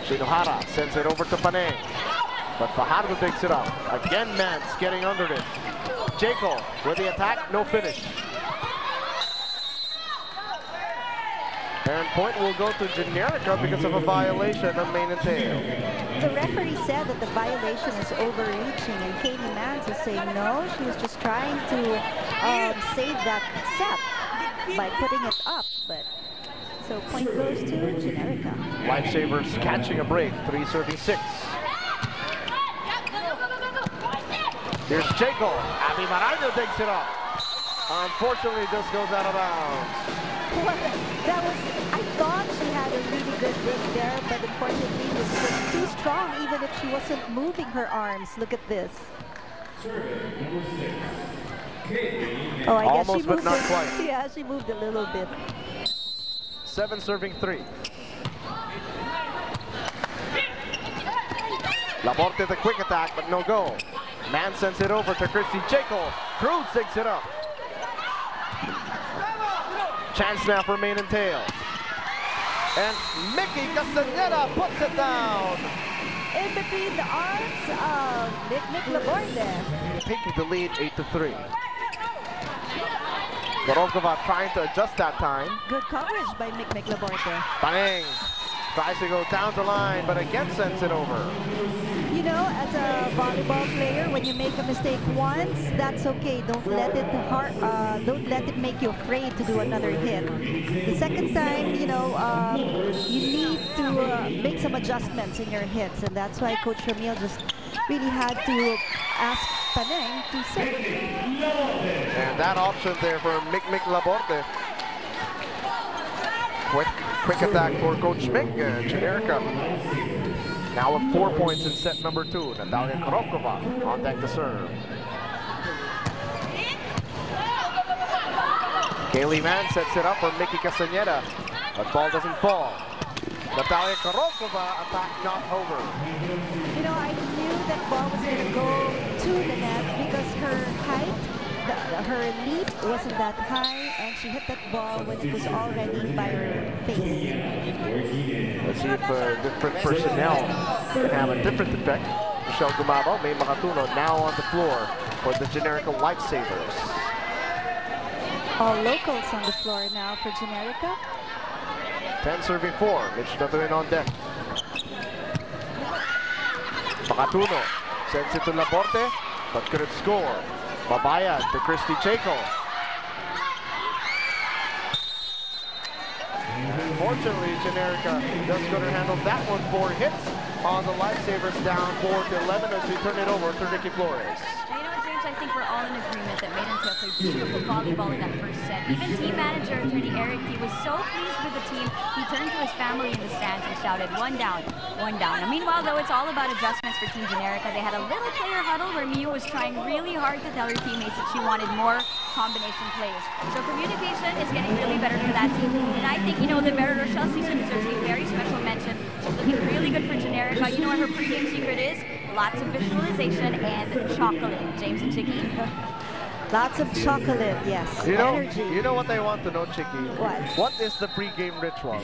Shinohara sends it over to Paneng. But Fajardo takes it up. Again, Mans getting under it. Jaco with the attack, no finish. And point will go to Generika because of a violation of main and tail. The referee said that the violation is overreaching, and Kaylee Mans is saying no. She was just trying to save that set by putting it up, but so point goes to Generika. Lifesavers catching a break, 3 serving 6. Here's Jaco. Abby Maraño takes it up. Unfortunately, this goes out of bounds. Well, that was, I thought she had a really good dig there, but unfortunately it was just too strong even if she wasn't moving her arms. Look at this. Oh, I guess Almost, she but moved not it. quite. Yeah, she moved a little bit. 7 serving 3. Laborte the quick attack, but no goal. Man sends it over to Christy Jaco. Cruz takes it up. Chance now for main and tail. And Mickey Castaneda puts it down. in between the arms of Mick Laborde. Taking the lead 8-3. Gorokova trying to adjust that time. Good coverage by Mick Laborde. Paneng tries to go down the line, but again sends it over. You know, as a volleyball player, when you make a mistake once, that's okay. Don't let it make you afraid to do another hit. The second time, you know, you need to make some adjustments in your hits, and that's why Coach Ramil just really had to ask Paneng to serve. And that option there for Mick Laborde. Quick attack for Coach Mick. Generika now with 4 points in set number 2. Natalia Gorokova on deck to serve. Kaylee Mann sets it up for Mickey Castañeda. But ball doesn't fall. Natalia Gorokova attack not over. You know, I knew that ball was going to go to the net because her height, her leap wasn't that high, and she hit that ball when it was already by her face. Let's see if different personnel can have a different effect. Michelle Gumabo, May Makatuno now on the floor for the Generika Lifesavers. All locals on the floor now for Generika. 10 serving 4. Mitch Datuin on deck. Makatuno sends it to Laborde, but couldn't score. Babayad to Christy Chaco. Fortunately, Generika does go to handle that one. 4 hits on the Lifesavers, down 4-11 as we turn it over to Ricky Flores. You know, James, I think we're all in agreement that Maiden Tail played beautiful volleyball in that first set. Even team manager, attorney Eric, he was so pleased with the team, he turned to his family in the stands and shouted, "One down, one down." And meanwhile, though, it's all about adjustments for Team Generika. They had a little player huddle where Miu was trying really hard to tell her teammates that she wanted more combination plays. So communication is getting really better for that team. And I think, you know, the Vera Rochelle season deserves a very special mention. She's looking really good for Generika. You know what her pregame secret is? Lots of visualization and chocolate. James and Chicky. Lots of chocolate, yes. Energy. You know what I want to know, Chicky? What is the pre-game ritual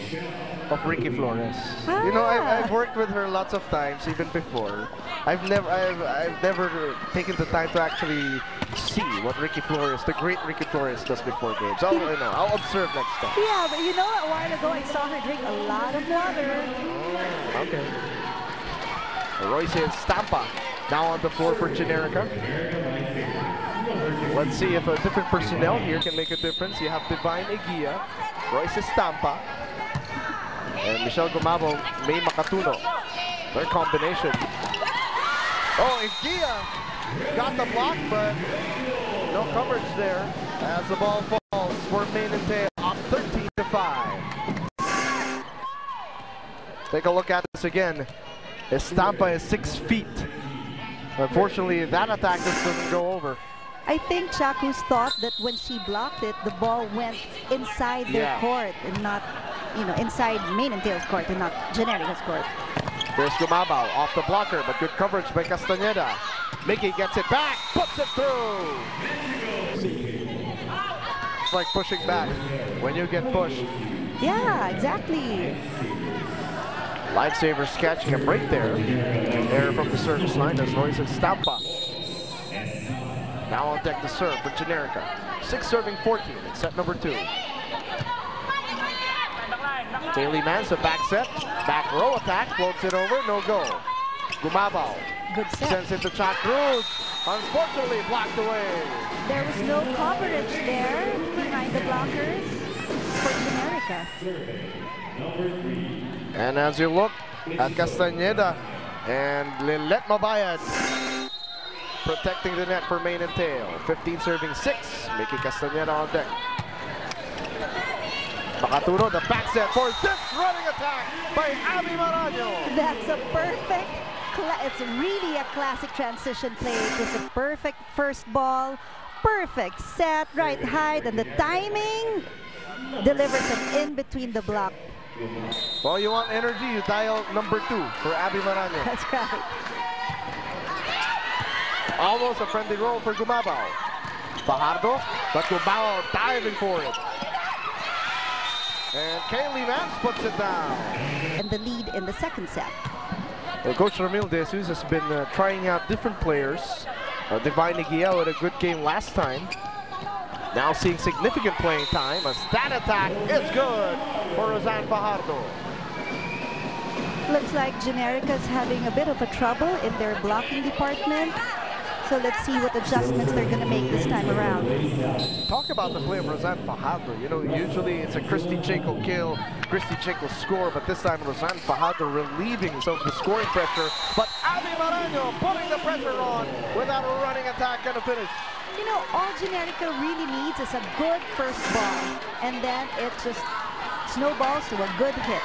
of Ricky Flores? You know, I've worked with her lots of times, even before. I've never taken the time to actually see what Ricky Flores, the great Ricky Flores, does before games. I'll observe next time. Yeah, but you know, a while ago I saw her drink a lot of water. Oh, okay. Royce and Stampa now on the floor for Generika. Let's see if a different personnel here can make a difference. You have Divine Eguia, Royce Stampa, and Michelle Gumabo, May Makatuno. Their combination. Oh, Eguia got the block, but no coverage there as the ball falls for Main and Tail, up 13-5. Take a look at this again. Estampa is 6 feet. Unfortunately, that attack just doesn't go over. I think Chakus thought that when she blocked it, the ball went inside their court and not, you know, inside Main and Tail's court and not Generika's court. There's Gumabao off the blocker, but good coverage by Castañeda. Mickey gets it back, puts it through. It's like pushing back when you get pushed. Yeah, exactly. Lifesavers catching a break there. Error from the service line as Royce and Stampa. Now on deck to serve for Generika. 6 serving 14 in set number 2. Kaylee Mans, a back set. Back row attack, floats it over, no go. Gumabao Good set. sends it to Chuck Cruz. Unfortunately blocked away. There was no coverage there behind the blockers for Generika. And as you look at Castañeda and Lilet Mabayad protecting the net for Main and Tail. 15 serving 6, making Castañeda on deck. Makatuno, the back set for this running attack by Abby Maraño. That's a perfect, it's really a classic transition play. It was a perfect first ball, perfect set, right height, and the timing delivers an in between the block. Well, you want energy, you dial number 2 for Abby Maraño. That's right. Almost a friendly roll for Gumabao. Fajardo, but Gumabao diving for it. And Kaylee Mans puts it down. And the lead in the second set. Well, Coach Ramil De Jesus has been trying out different players. Divine Eguia with a good game last time. Now seeing significant playing time as that attack is good for Roseanne Fajardo. Looks like Generika's having a bit of a trouble in their blocking department. So let's see what adjustments they're going to make this time around. Talk about the play of Roseanne Fajardo. You know, usually it's a Christy Chaco kill, Christy Chaco score, but this time Roseanne Fajardo relieving some of the scoring pressure. But Abby Maraño putting the pressure on without a running attack and a finish. You know, all Generika really needs is a good first ball, and then it just snowballs to a good hit.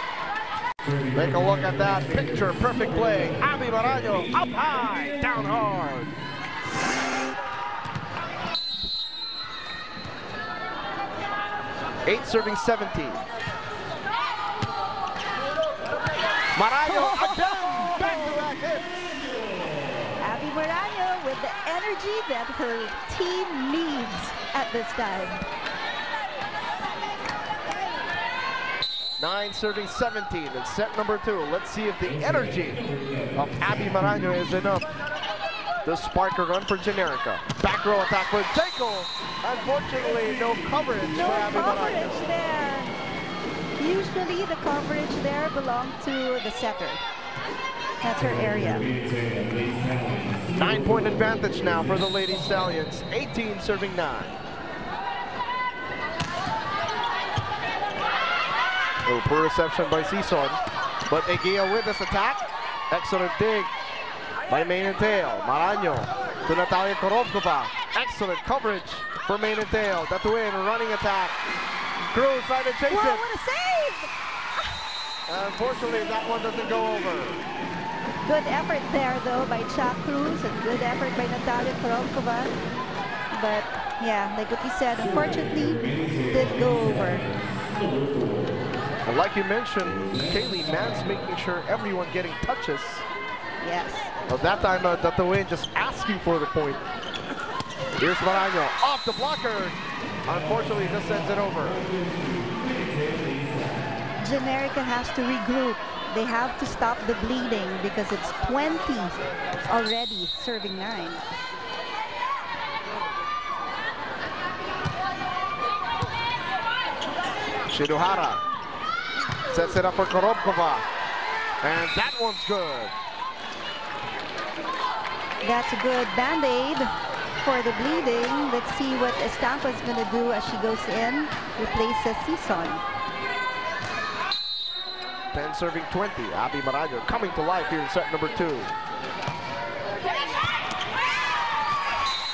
Take a look at that picture perfect play. Abby Maraño up high, down hard. Eight serving 17. Maraño again, back-to-back hits. Abby Maraño with the energy that her team needs at this time. 9 serving 17 in set number 2. Let's see if the energy of Abby Maraño is enough to spark a run for Generika. Back row attack for Jaco. Unfortunately, no coverage No for Abby Maraño. coverage there. Usually the coverage there belongs to the setter. That's her area. 9-point advantage now for the Lady Stallions. 18 serving 9. Oh, poor reception by Sison. But Eguia with this attack. Excellent dig by Main and Tail. Maraño to Natalia Korobkova. Excellent coverage for Main and Tail. Datuin running attack. Cruz trying to chase Whoa, it. what a save! Unfortunately, that one doesn't go over. Good effort there, though, by Chuck Cruz, and good effort by Natalia Korobkova. But, yeah, like what you said, unfortunately, didn't go over. And like you mentioned, Kaylee Mann's making sure everyone getting touches. Yes. Well, that time, Datuin just asking for the point. Here's Maraño off the blocker. Unfortunately, this sends it over. Generika has to regroup. They have to stop the bleeding because it's 20 already, serving 9. Shinohara sets it up for Korobkova. And that one's good. That's a good band-aid for the bleeding. Let's see what Estampa's going to do as she goes in, replaces Sison. 10 serving 20. Abby Maraño coming to life here in set number 2.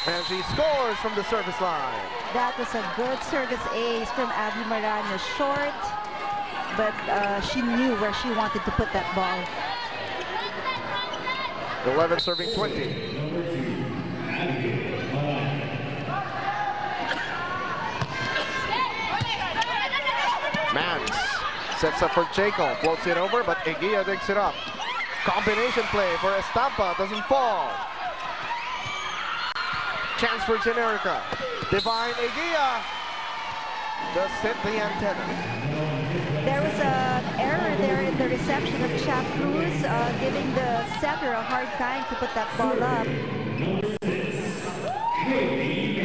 And she scores from the service line. That was a good service ace from Abby Maraño. Short, but she knew where she wanted to put that ball. 11 serving 20. Mans sets up for Jaco, floats it over, but Eguia digs it up. Combination play for Estampa, doesn't fall. Chance for Generika. Divine Eguia just hit the antenna. There was an error there in the reception of Chuck Cruz, giving the setter a hard time to put that ball up.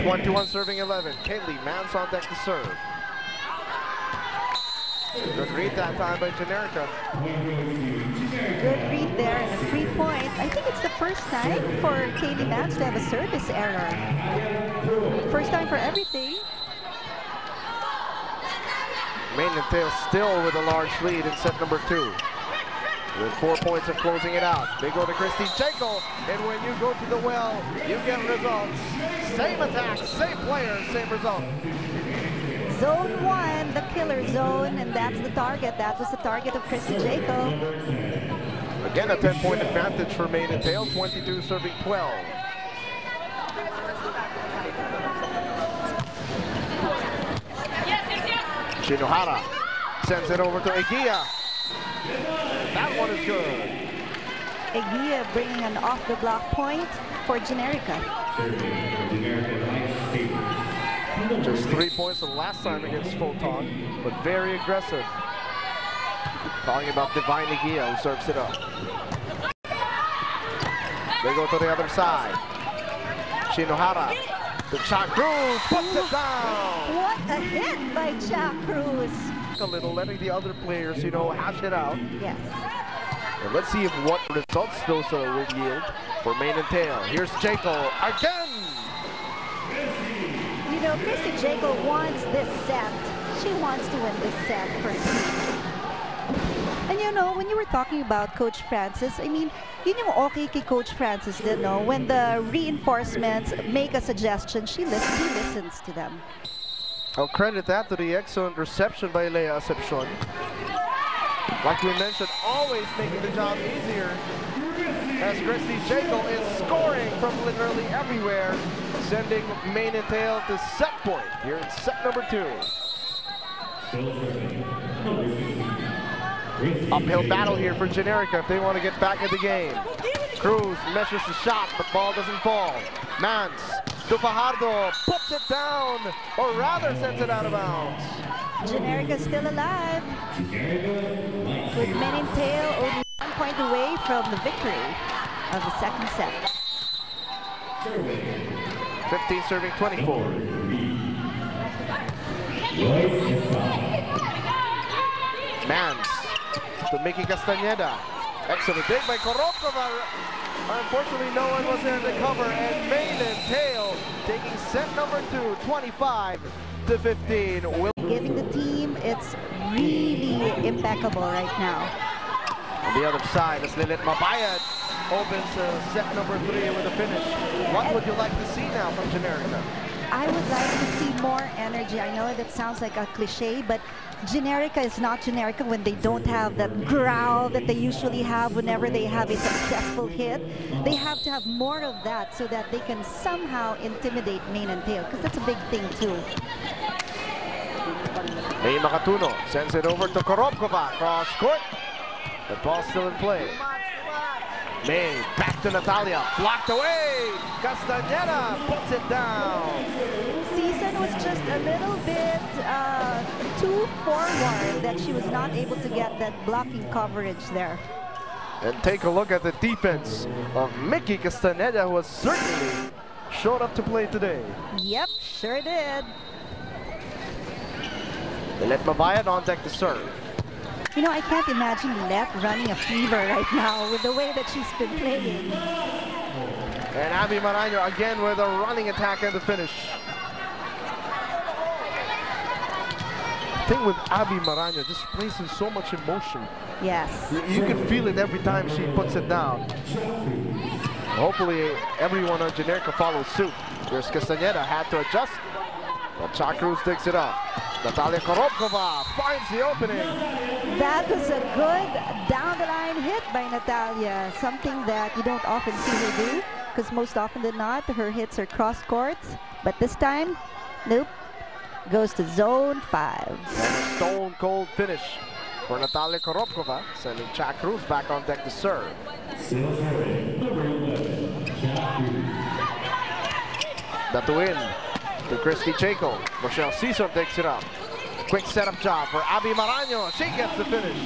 21 serving 11. Kaylee Mans on deck to serve. Good read that time by Generika. Good read there and a free point. I think it's the first time for Kaylee Mans to have a service error. First time for everything. Main and Tail still with a large lead in set number 2. With 4 points of closing it out. They go to Christy Jaco, and when you go to the well, you get results. Same attack, same players, same result. Zone 1, the killer zone, and that's the target. That was the target of Christy Jaco. Again, a 10-point advantage for Main and Tail, 22 serving 12. Shinohara sends it over to Eguia. That one is good. Eguia bringing an off-the-block point for Generika. Just 3 points the last time against Photon, but very aggressive. Talking about Divine Eguia, who serves it up. They go to the other side. Shinohara. The Cha Cruz puts it down. What a hit by Cha Cruz. A little, letting the other players, hash it out. Yes. And let's see what results those will yield for Mane and Tail. Here's Jaco again. Christy Jaco wants this set. She wants to win this set for her team. And when you were talking about Coach Francis, I mean, yun yung okay kay Coach Francis din, no? When the reinforcements make a suggestion, he listens to them. I'll credit that to the excellent reception by Leia Acepcion. Like we mentioned, always making the job easier. As Christy Jaco is scoring from literally everywhere, sending Mane and Tail to set point here in set number 2. Uphill battle here for Generika if they want to get back in the game. Cruz measures the shot, but ball doesn't fall. Mance to Fajardo, puts it down, or rather sends it out of bounds. Generika still alive, with Mane and Tail only 1 point away from the victory of the second set. 15 serving 24. Mance to Mickey Castañeda. Excellent dig by Korokova. Unfortunately, no one was there to cover, and Mane and Tail taking set number 2, 25-15. Giving the team, it's really impeccable right now. On the other side, as Lilit Mabayad opens set number 3 with a finish. What would you like to see now from Generika? I would like to see more energy. I know that sounds like a cliche, but Generika is not Generika when they don't have that growl that they usually have whenever they have a successful hit. They have to have more of that so that they can somehow intimidate Mane and Tail, because that's a big thing too. May Makatuno sends it over to Korobkova, cross court. The ball's still in play. May back to Natalia, blocked away. Castañeda puts it down. Season was just a little bit too forward that she was not able to get that blocking coverage there. And take a look at the defense of Mickey Castañeda, who has certainly showed up to play today. Yep, sure did. They let Mabayad on deck to serve. I can't imagine Let running a fever right now with the way that she's been playing. And Abby Maraño again with a running attack and the finish. The thing with Abby Maraño, just plays in so much emotion. Yes. You can feel it every time she puts it down. Hopefully everyone on Generika follows suit. Here's Castañeda, had to adjust. But Cha Cruz digs it up. Natalia Korobkova finds the opening. That was a good down-the-line hit by Natalia. Something that you don't often see her do, because most often than not, her hits are cross courts. But this time, nope. Goes to zone 5. And a stone-cold finish for Natalia Korobkova, sending Cha Cruz back on deck to serve. That to win to Christy Jaco. Rochelle Cesar takes it up. Quick setup job for Abby Maraño. She gets the finish.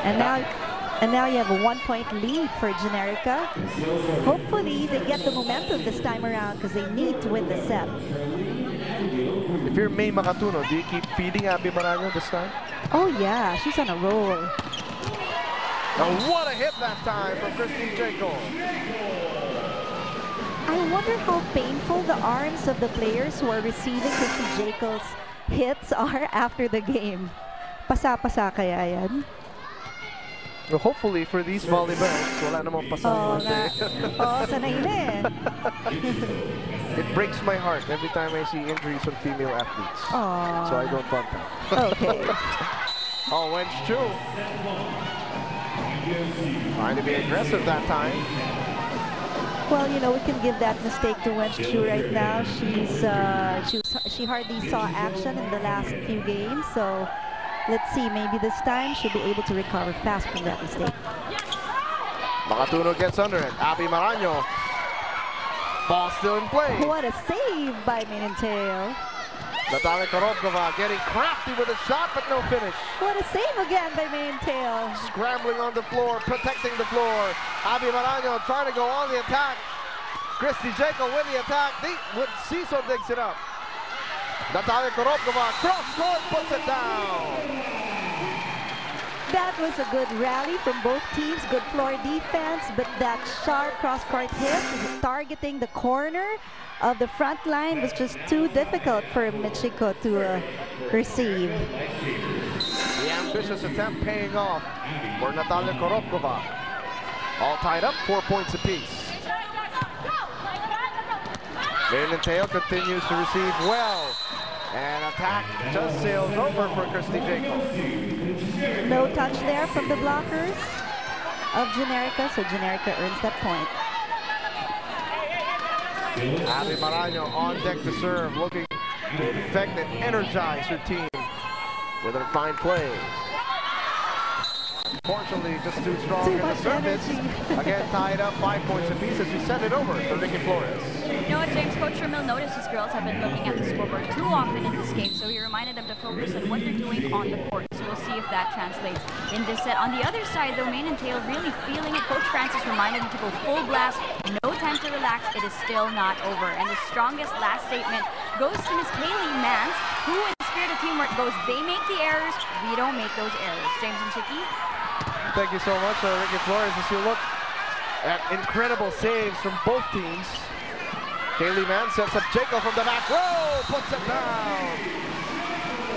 And now you have a 1-point lead for Generika. Hopefully they get the momentum this time around, because they need to win the set. If you're May Makatuno, do you keep feeding Abby Maraño this time? Oh yeah, she's on a roll. Now what a hit that time from Christy Jaco. I wonder how painful the arms of the players who are receiving Christy Jaco's hits are after the game. Pasa-pasa kaya yan? Well, hopefully for these volleyballs, wala namang pasang sanay na eh. It breaks my heart every time I see injuries on female athletes. Aww. So I don't want that. Okay. Oh, Wench Chu. Trying to be aggressive that time. Well, we can give that mistake to Wench Chu right now. She hardly saw action in the last few games, so let's see, maybe this time she'll be able to recover fast from that mistake. Makatuno gets under it. Abby Maraño. Ball still in play. What a save by Mane and Tail. Natalia Korobkova getting crafty with a shot, but no finish. What a save again by Main Tail. Scrambling on the floor, protecting the floor. Abby Maraño trying to go on the attack. Christy Jacob with the attack. Ciso digs it up. Natalia Korobkova cross court, puts it down. That was a good rally from both teams, good floor defense, but that sharp cross-court hit targeting the corner of the front line was just too difficult for Michiko to receive. The ambitious attempt paying off for Natalia Korobkova. All tied up, 4 points apiece. Main Tail continues to receive well. And attack just sails over for Christy Jacob. No touch there from the blockers of Generika, so Generika earns that point. Abby Maraño on deck to serve, looking to infect and energize her team with her fine play. Unfortunately, just too strong in the service. Again, tied up, 5 points apiece as we send it over to Ricky Flores. You know what, James? Coach Ramil noticed his girls have been looking at the scoreboard too often in this game, so he reminded them to focus on what they're doing on the court. So we'll see if that translates in this set. On the other side, though, Main and Tail really feeling it. Coach Francis reminded them to go full blast, no time to relax. It is still not over. And the strongest last statement goes to Miss Kaylee Mans, who in the spirit of teamwork goes, they make the errors, we don't make those errors. James and Chicky? Thank you so much, Ricky Flores. As you look at incredible saves from both teams, Kaylee Mann sets up Jacob from the back row, puts it down.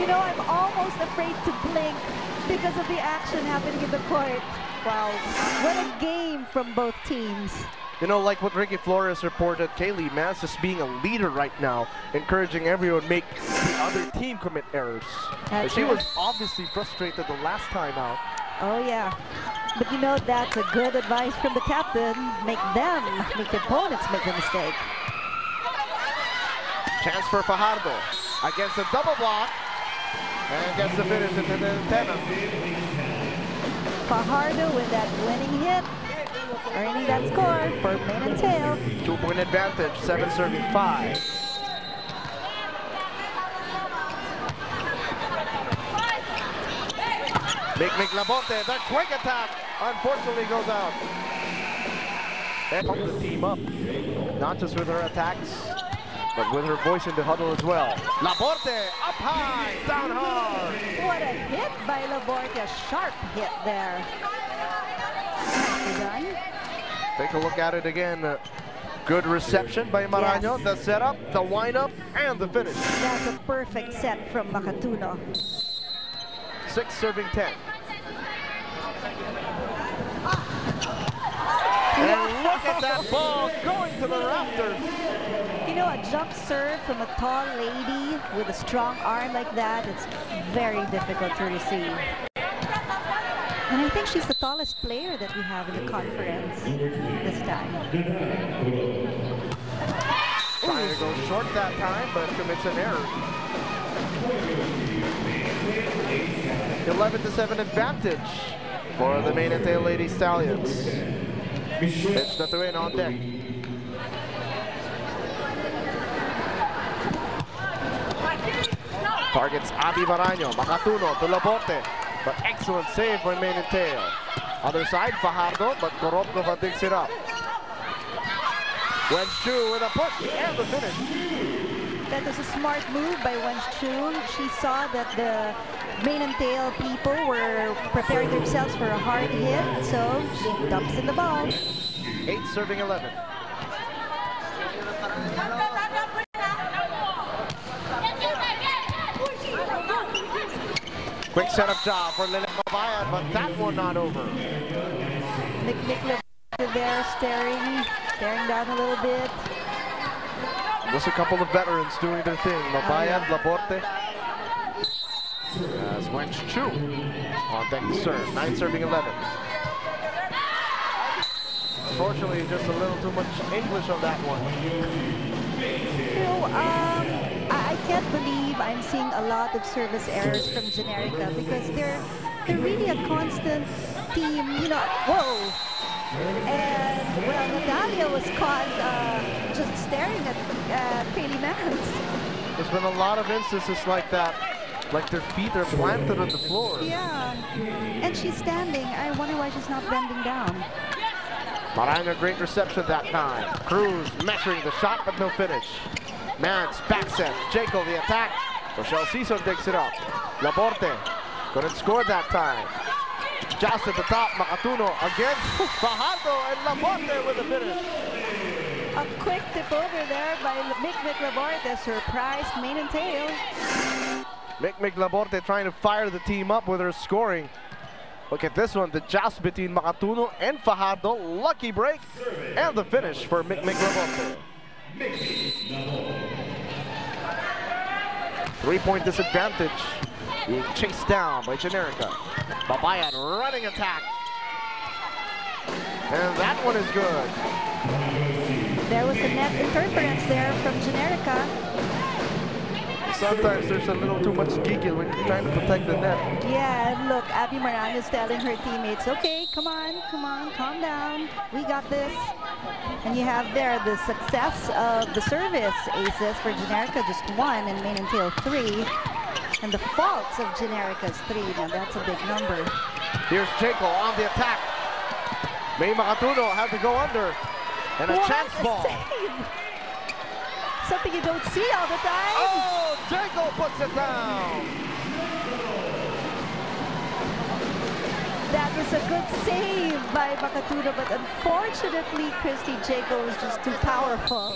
You know, I'm almost afraid to blink because of the action happening in the court. Wow, what a game from both teams. You know, like what Ricky Flores reported, Kaylee Mans is being a leader right now, encouraging everyone to make the other team commit errors. She was obviously frustrated the last time out. Oh, yeah. But you know, that's a good advice from the captain. Make the opponents make the mistake. Chance for Fajardo against the double block and gets the finish into the antenna. Fajardo with that winning hit, earning that score for Main and Tail. 2-point advantage, 7 serving 5. Mick Labonte, that quick attack, unfortunately goes out. And pump the team up, not just with her attacks, but with her voice in the huddle as well. Labonte, up high, down hard. What a hit by Labonte, a sharp hit there. Nicely done. Take a look at it again. Good reception by Maraño, the setup, the windup, and the finish. That's a perfect set from Makatuno. 6 serving 10. And look at that ball going to the rafters. You know, a jump serve from a tall lady with a strong arm like that, it's very difficult to receive. And I think she's the tallest player that we have in the conference this time. Trying to go short that time, but commits an error. 11-7 advantage for the Main and Tail Lady Stallions. Pitch to win on deck. Targets Abby Maraño, Makatuno to Labonte, but excellent save by Main and Tail. Other side, Fajardo, but Korobkova digs it up. Wenchu with a push and the finish. That was a smart move by Wenchu. She saw that the Main and Tail people were preparing themselves for a hard hit, so she dumps in the ball. 8 serving 11. Quick setup job for Lilith Mabayan, but that one not over. Nick there staring down a little bit. Just a couple of veterans doing their thing. Mabayan, Laborte. As Wenchu on deck to serve. 9 serving 11. Unfortunately, just a little too much English on that one. You know, I can't believe I'm seeing a lot of service errors from Generika because they're really a constant team, you know. Whoa! And, well, Natalia was caught just staring at Kaylee Mans. There's been a lot of instances like that. Like their feet are planted on the floor. Yeah. And she's standing. I wonder why she's not bending down. Marano, great reception that time. Cruz measuring the shot, but no finish. Mans, back set. Jacob, the attack. Rochelle Sison digs it up. Laborte couldn't score that time. Just at the top, Makatuno against Fajardo, and Laborte with the finish. A quick tip over there by Mick Laborte. Surprised main and tail. Mick Laborte trying to fire the team up with her scoring. Look at this one, the joust between Makatuno and Fajardo. Lucky break, and the finish for Mick Laborte. 3-point disadvantage, being chased down by Generika. Babayan running attack. And that one is good. There was a net interference there from Generika. Sometimes there's a little too much giggle when you're trying to protect the net. Yeah, and look, Abby Moran is telling her teammates, okay, come on, calm down. We got this. And you have there the success of the service aces for Generika, just 1, and main and tail 3. And the faults of Generika's 3. Now that's a big number. Here's Jaco on the attack. May Makatuno had to go under. And a chance ball. Save. Something you don't see all the time. Oh, Jaco puts it down. That was a good save by Makatuno, but unfortunately, Christy Jaco was just too powerful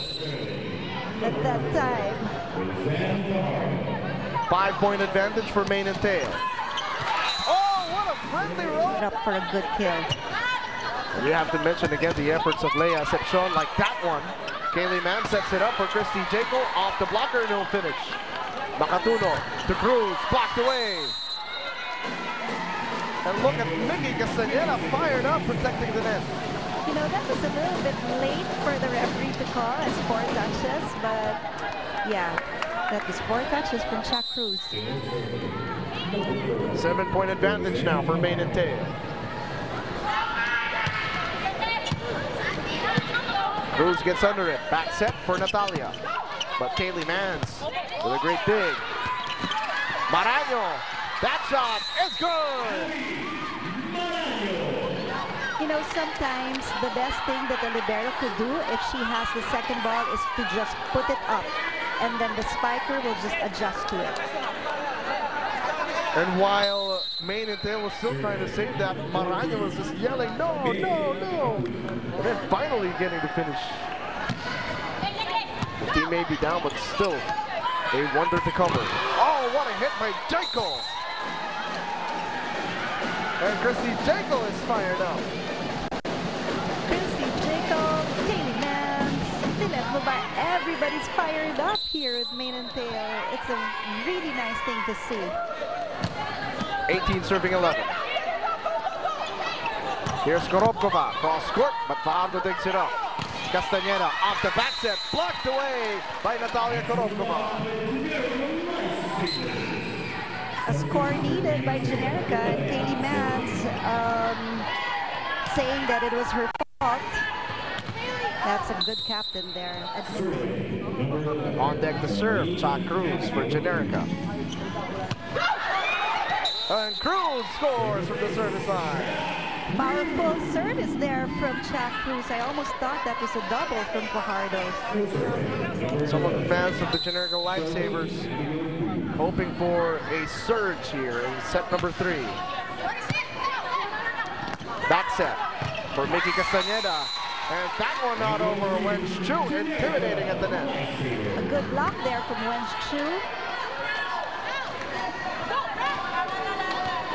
at that time. 5-point advantage for main and tail. Oh, what a friendly roll. Up for a good kill. You have to mention again the efforts of Leia Sepshon like that one. Kaylee Mann sets it up for Christy Jaco. Off the blocker, no finish. Makatuno to Cruz, blocked away. And look at Mickey Castañeda fired up, protecting the net. You know, that was a little bit late for the referee to call as 4 touches, but yeah, that was 4 touches from Chuck Cruz. 7-point advantage now for main and tail. Cruz gets under it. Back set for Natalia. But Kaylee Mans with a great dig. Marano. That shot is good. You know, sometimes the best thing that a libero could do if she has the second ball is to just put it up. And then the spiker will just adjust to it. And while main and tail was still trying to save that, Marano was just yelling, no, no, no. And then finally getting the finish. The team may be down, but still, they wonder to cover. Oh, what a hit by Jaco. And Christy Jaco is fired up. Christy Jaco, Kaylee Mans, Dylan Mubar, everybody's fired up here at main and tail. It's a really nice thing to see. 18 serving 11. Here's Korobkova, cross court, but Fajardo digs it up. Castañeda off the back set, blocked away by Natalia Korobkova. A score needed by Generika, and Kaylee Mans saying that it was her fault. That's a good captain there, admitting. On deck to serve, Chuck Cruz for Generika. And Cruz scores from the service line. Powerful service there from Chuck Cruz. I almost thought that was a double from Fajardo. Some of the fans of the Generika Lifesavers hoping for a surge here in set number 3. Back set for Mickey Castañeda. And that one not over. Wench Chu intimidating at the net. A good block there from Wench Chu.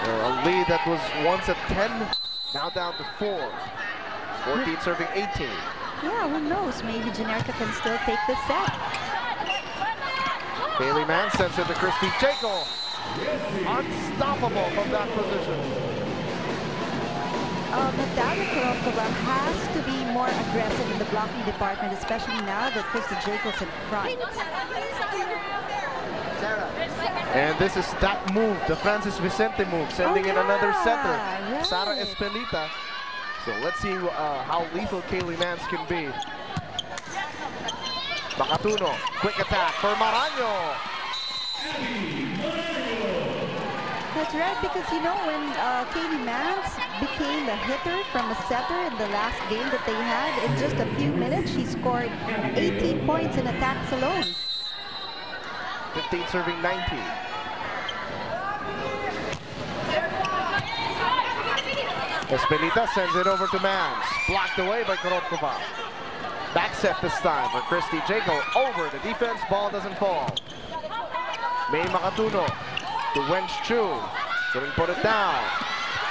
A lead that was once at 10, now down to 4. 14 serving 18. Yeah, who knows? Maybe Generika can still take this set. Kaylee Mann sends it to Christy Jaco. Unstoppable from that position. Natalia Korobkova has to be more aggressive in the blocking department, especially now that Christy Jaco's in front. And this is that move, the Francis Vicente move, sending in another setter, right. Sara Espelita. So let's see how lethal Kaylee Mans can be. Makatuno, quick attack for Maraño. That's right, because you know when Katie Mans became a hitter from a setter in the last game that they had, in just a few minutes she scored 18 points in attacks alone. 15 serving 19. Espelita sends it over to Mans. Blocked away by Korokova. Back set this time for Christy Jaco. Over the defense, ball doesn't fall. May Makatuno to Wench Chu. Couldn't put it down.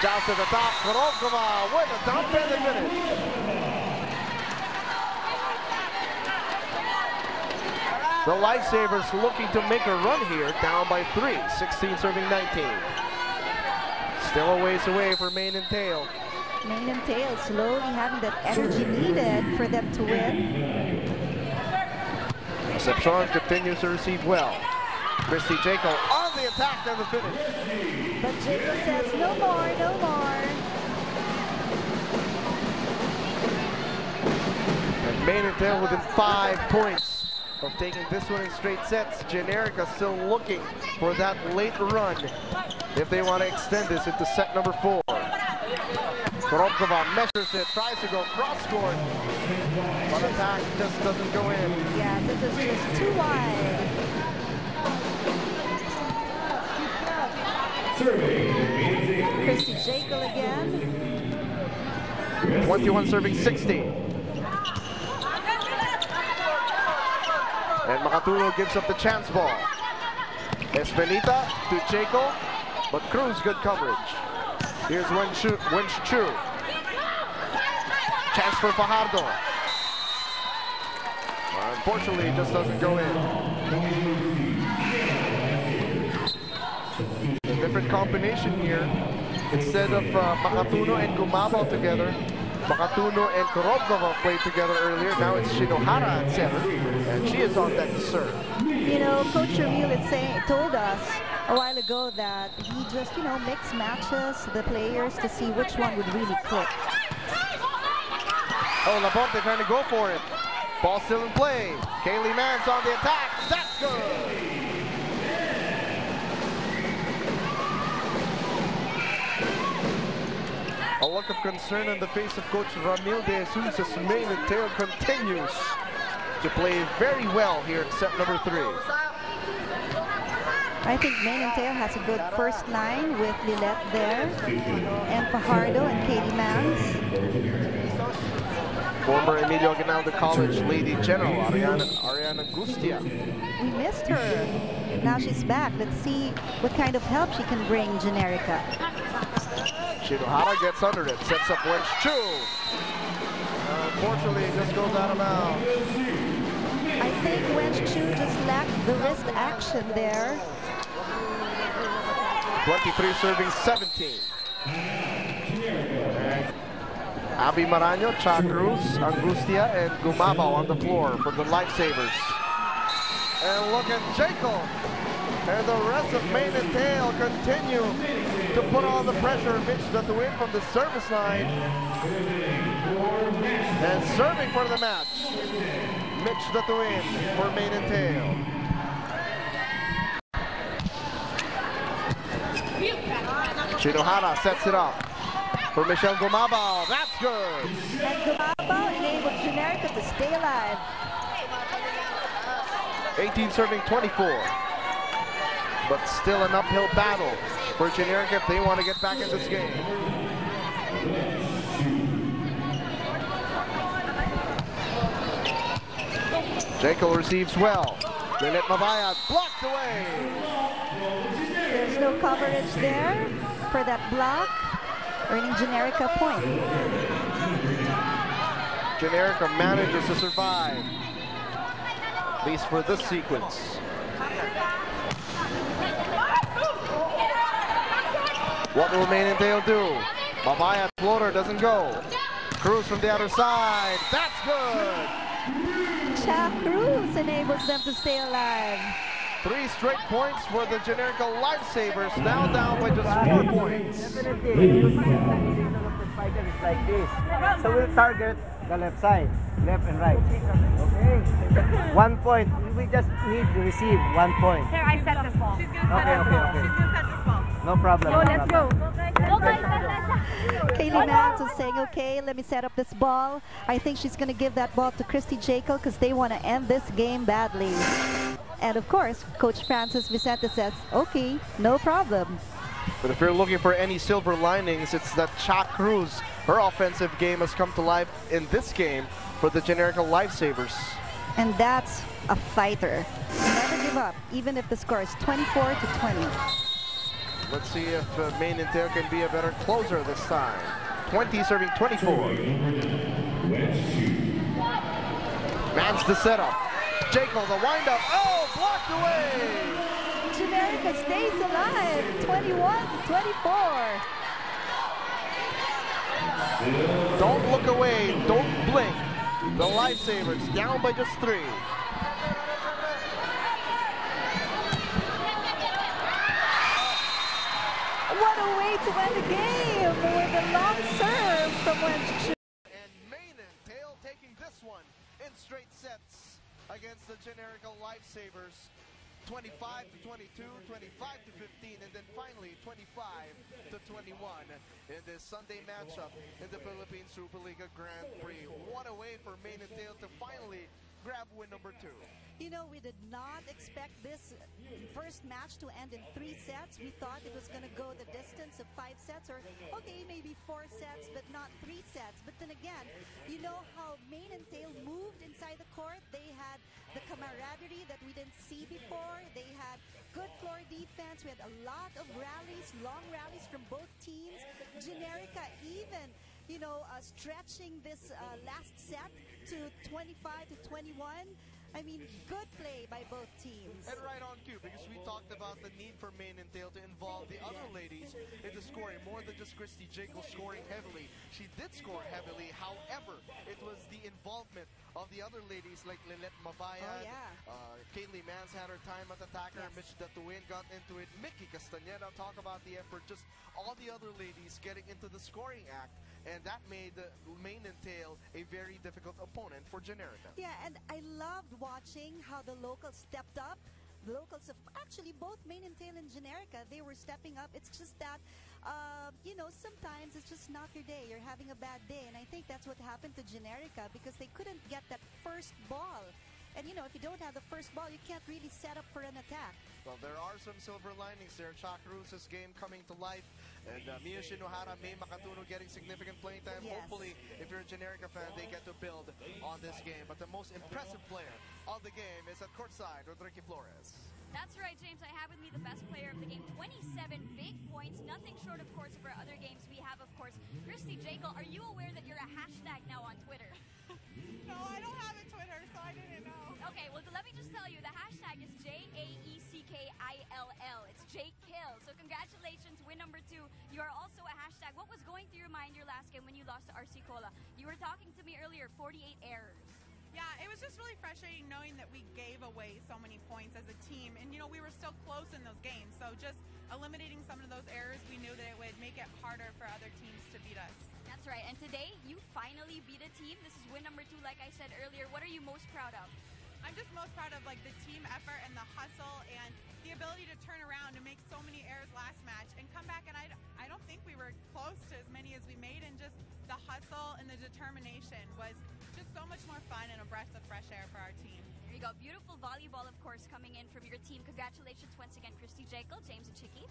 Joust at the top. Korokova with a top-ended finish. The Lifesavers looking to make a run here, down by 3. 16 serving 19. Still a ways away for Mane and Tail. Mane and Tail slowly having that energy needed for them to win. Concepcion continues to receive well. Christy Jaco on the attack and the finish. But Jaco says, no more, no more. And Mane and Tail within 5 points of taking this one in straight sets. Generika still looking for that late run if they want to extend this into set number 4. Korokova measures it, tries to go cross-court, but attack just doesn't go in. Yeah, this is just too wide. Christy Jaco again. 21 serving 60. And Makatuno gives up the chance ball. Espelita to Jaco, but Cruz good coverage. Here's Wench Chu. Chance for Fajardo. Unfortunately, it just doesn't go in. A different combination here. Instead of Makatuno and Gumabao together, Makatuno and Korokova played together earlier. Now it's Shinohara at center, and she is on deck to serve. You know, Coach Ramil told us a while ago that he just, mix matches the players to see which one would really click. Oh, Labonte trying to go for it. Ball still in play. Kaylee Mans on the attack. That's good. A look of concern on the face of Coach Ramil de Jesus as Mane and Tail continues to play very well here in set number 3. I think Mane and Tail has a good first line with Lilette there, and Fajardo and Katie Mans. Former Emilio Aguinaldo College Lady General, Ariana Gustia. We missed her. Now she's back. Let's see what kind of help she can bring Generika. Shinohara gets under it, sets up Wench Chu. Unfortunately, it just goes out of bounds. I think Wench Chu just lacked the wrist action there. 23 serving 17. Abby Maraño, Cha Cruz, Angustia, and Gumabao on the floor for the Lifesavers. And look at Jaco. And the rest of Mane and Tail continue to put on the pressure. Mitch to win from the service line. And serving for the match. Mitch to win for Mane and Tail. Shinohara sets it up for Michelle Gumabao. That's good. And Gumabao enabled Generika to stay alive. 18 serving 24. But still an uphill battle for Generika if they want to get back in this game. Jaco receives well. Lilette Mabaya blocked away. There's no coverage there for that block, earning Generika a point. Generika manages to survive, at least for this sequence. What will Mane and Tail do? Mabaya floater doesn't go. Cruz from the other side. That's good. Cha Cruz enables them to stay alive. 3 straight points for the Generika Lifesavers, now down by just 4 points. Definitely, because the spikers is like this. So we'll target the left side, left and right. Okay. 1 point. We just need to receive 1 point. Here, I set this ball. Okay. She's gonna set this ball. No problem. Go, no let's problem. go. Go, guys. Kaylee Mans is saying, okay, let me set up this ball. I think she's going to give that ball to Christy Jekyll because they want to end this game badly. And of course, Coach Francis Vicente says, okay, no problem. But if you're looking for any silver linings, it's that Cha Cruz, her offensive game has come to life in this game for the Generika Lifesavers. And that's a fighter. Never give up, even if the score is 24-20. Let's see if Maine and Tail can be a better closer this time. 20 serving 24. Mans the setup. Jekyll the windup. Oh, blocked away. Generika stays alive, 21-24. Don't look away. Don't blink. The Lifesavers down by just 3. What a way to end the game with a long serve from when. And Maine and Tail taking this one in straight sets against the Generika Lifesavers. 25-22, 25-15, and then finally 25-21 in this Sunday matchup in the Philippine Superliga Grand Prix. What a way for Maine and Tail to finally grab win number 2. You know, we did not expect this first match to end in 3 sets. We thought it was going to go the distance of 5 sets or, okay, maybe 4 sets, but not 3 sets. But then again, you know how Maine and Tail moved inside the court. They had the camaraderie that we didn't see before. They had good floor defense. We had a lot of rallies, long rallies from both teams. Generika even, you know, stretching this last set to 25-21. I mean, good play by both teams. And right on cue, because we talked about the need for Maine and Tail to involve the other ladies into scoring, more than just Christy Jekyll scoring heavily. She did score heavily, however, it was the involvement of the other ladies like Lilette Mabayad, Kaylee Mans had her time at attacker, Mitch Datuin got into it, Mickey Castaneda, talk about the effort, just all the other ladies getting into the scoring act, and that made Maine and Tail a very difficult opponent for Generika. Yeah, and I loved watching how the locals stepped up. The locals of actually both Maine and Tail and Generika, they were stepping up. It's just that, you know, sometimes it's just not your day. You're having a bad day, and I think that's what happened to Generika because they couldn't get that first ball. And, you know, if you don't have the first ball, you can't really set up for an attack. Well, there are some silver linings there. Cha Cruz's game coming to life. And Mia Shinohara, May Makatuno getting significant playing time. Yes. Hopefully, if you're a Generika fan, they get to build on this game. But the most impressive player of the game is at courtside with Ricky Flores. That's right, James. I have with me the best player of the game. 27 big points. Nothing short, of course, of our other games. We have, of course, Christy Jekyll. Are you aware that you're a hashtag now on Twitter? No, I don't have a Twitter, so I didn't know. Okay, well, let me just tell you, the hashtag is JAECKILL. It's Jekyll. So congratulations, win number 2. You are also a hashtag. What was going through your mind your last game when you lost to RC Cola? You were talking to me earlier, 48 errors. Yeah, it was just really frustrating knowing that we gave away so many points as a team. And, you know, we were still close in those games. So just eliminating some of those errors, we knew that it would make it harder for other teams to beat us. That's right. And today, you finally beat a team. This is win number 2, like I said earlier. What are you most proud of? I'm just most proud of, like, the team effort and the hustle and the ability to turn around and make so many errors last match and come back. And I don't think we were close to as many as we made. And just the hustle and the determination was just so much more fun and a breath of fresh air for our team. There you go. Beautiful volleyball, of course, coming in from your team. Congratulations once again, Christy Jekyll, James and Chicky.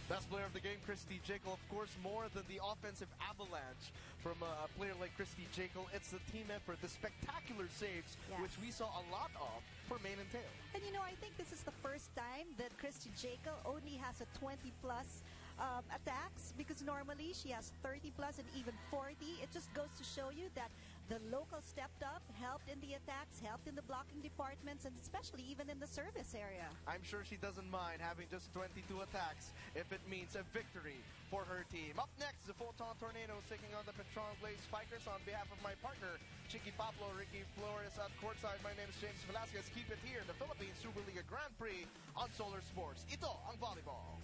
Best player of the game, Christy Jekyll, of course, more than the offensive avalanche from a player like Christy Jekyll. It's the team effort, the spectacular saves, which we saw a lot of for Maine and Tail. And, you know, I think this is the first time that Christy Jekyll only has a 20-plus attacks because normally she has 30-plus and even 40. It just goes to show you that the locals stepped up, helped in the attacks, helped in the blocking departments, and especially even in the service area. I'm sure she doesn't mind having just 22 attacks if it means a victory for her team. Up next, the Photon Tornadoes taking on the Petron Blaze Spikers. On behalf of my partner, Chicky Pablo, Ricky Flores at courtside, my name is James Velasquez. Keep it here, the Philippine Superliga Grand Prix on Solar Sports. Ito ang volleyball.